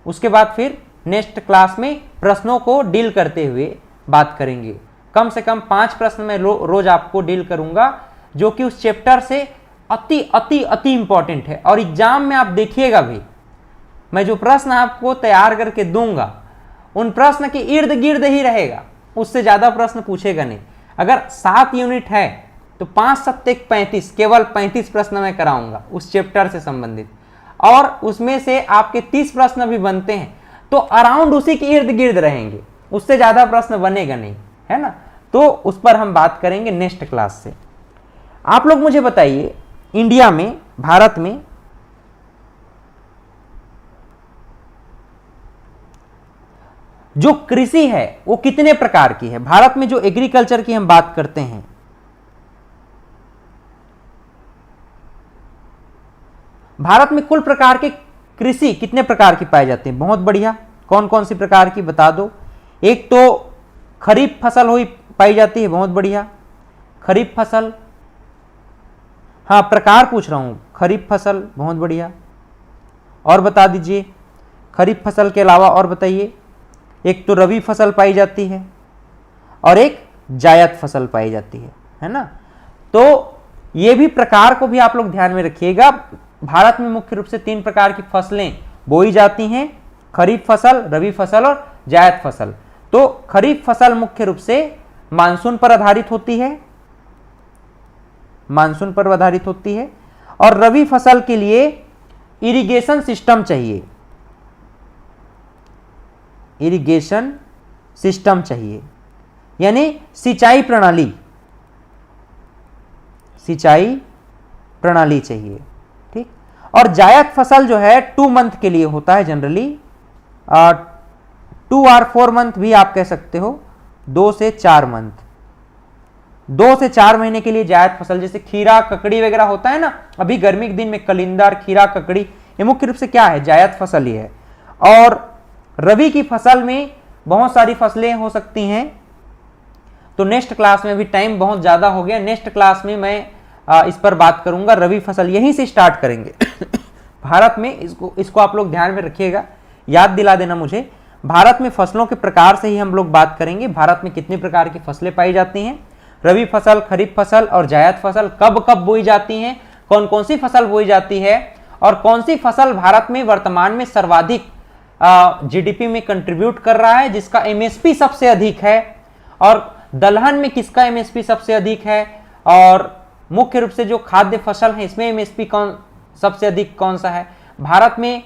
उसके बाद फिर नेक्स्ट क्लास में प्रश्नों को डील करते हुए बात करेंगे। कम से कम 5 प्रश्न मैं रोज आपको डील करूंगा जो कि उस चैप्टर से अति अति अति इंपॉर्टेंट है। और एग्जाम में आप देखिएगा भी, मैं जो प्रश्न आपको तैयार करके दूंगा उन प्रश्न के इर्द गिर्द ही रहेगा, उससे ज्यादा प्रश्न पूछेगा नहीं। अगर 7 यूनिट है तो 5 7 35, केवल 35 प्रश्न मैं कराऊंगा उस चैप्टर से संबंधित, और उसमें से आपके 30 प्रश्न भी बनते हैं तो अराउंड उसी के इर्द गिर्द रहेंगे, उससे ज्यादा प्रश्न बनेगा नहीं, है ना। तो उस पर हम बात करेंगे नेक्स्ट क्लास से। आप लोग मुझे बताइए, इंडिया में, भारत में जो कृषि है वो कितने प्रकार की है। भारत में जो एग्रीकल्चर की हम बात करते हैं, भारत में कुल प्रकार के कृषि कितने प्रकार की पाई जाती है। बहुत बढ़िया, कौन कौन सी प्रकार की बता दो। एक तो खरीफ फसल हुई पाई जाती है, बहुत बढ़िया, खरीफ फसल, हाँ प्रकार पूछ रहा हूं, खरीफ फसल, बहुत बढ़िया। और बता दीजिए, खरीफ फसल के अलावा और बताइए। एक तो रबी फसल पाई जाती है और एक जायद फसल पाई जाती है ना। तो ये भी प्रकार को भी आप लोग ध्यान में रखिएगा। भारत में मुख्य रूप से 3 प्रकार की फसलें बोई जाती हैं, खरीफ फसल, रबी फसल और जायद फसल। तो खरीफ फसल मुख्य रूप से मानसून पर आधारित होती है, मानसून पर आधारित होती है। और रबी फसल के लिए इरिगेशन सिस्टम चाहिए, इरिगेशन सिस्टम चाहिए, यानी सिंचाई प्रणाली सिंचाई प्रणाली चाहिए। ठीक, और जायद फसल जो है 2 मंथ के लिए होता है जनरली, 2 और 4 मंथ भी आप कह सकते हो, 2 से 4 मंथ, 2 से 4 महीने के लिए जायद फसल, जैसे खीरा ककड़ी वगैरह होता है ना, अभी गर्मी के दिन में कलिंदर खीरा ककड़ी, ये मुख्य रूप से क्या है, जायद फसल ही है। और रबी की फसल में बहुत सारी फसलें हो सकती हैं, तो नेक्स्ट क्लास में, अभी टाइम बहुत ज़्यादा हो गया, नेक्स्ट क्लास में मैं इस पर बात करूंगा। रबी फसल यहीं से स्टार्ट करेंगे भारत में, इसको आप लोग ध्यान में रखिएगा, याद दिला देना मुझे। भारत में फसलों के प्रकार से ही हम लोग बात करेंगे, भारत में कितने प्रकार की फसलें पाई जाती हैं, रबी फसल, खरीफ फसल और जायद फसल कब कब बोई जाती हैं, कौन कौन सी फसल बोई जाती है, और कौन सी फसल भारत में वर्तमान में सर्वाधिक जीडीपी में कंट्रीब्यूट कर रहा है, जिसका एमएसपी सबसे अधिक है, और दलहन में किसका एमएसपी सबसे अधिक है, और मुख्य रूप से जो खाद्य फसल है इसमें एमएसपी कौन सबसे अधिक कौन सा है। भारत में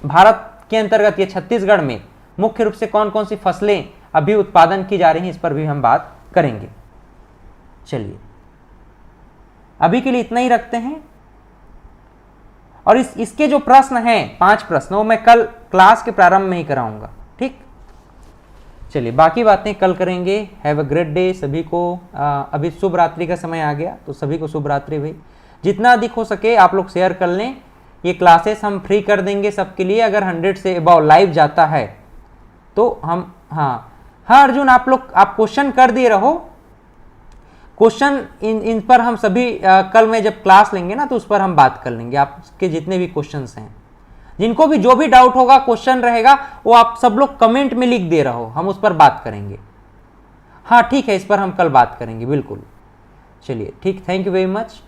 भारत के अंतर्गत ये छत्तीसगढ़ में मुख्य रूप से कौन कौन सी फसलें अभी उत्पादन की जा रही हैं, इस पर भी हम बात करेंगे। चलिए अभी के लिए इतना ही रखते हैं, और इसके जो प्रश्न हैं 5 प्रश्न, वो मैं कल क्लास के प्रारंभ में ही कराऊंगा। ठीक, चलिए बाकी बातें कल करेंगे। हैव अ ग्रेट डे सभी को। अभी शुभ रात्रि का समय आ गया, तो सभी को शुभ रात्रि भाई। जितना अधिक हो सके आप लोग शेयर कर लें, ये क्लासेस हम फ्री कर देंगे सबके लिए, अगर 100 से अबाउ लाइव जाता है तो हम, हाँ अर्जुन, आप क्वेश्चन कर दिए रहो, क्वेश्चन इन पर हम सभी कल में जब क्लास लेंगे ना, तो उस पर हम बात कर लेंगे। आपके जितने भी क्वेश्चंस हैं, जिनको भी जो भी डाउट होगा, क्वेश्चन रहेगा, वो आप सब लोग कमेंट में लिख दे रहो, हम उस पर बात करेंगे। हाँ ठीक है, इस पर हम कल बात करेंगे बिल्कुल। चलिए ठीक, थैंक यू वेरी मच।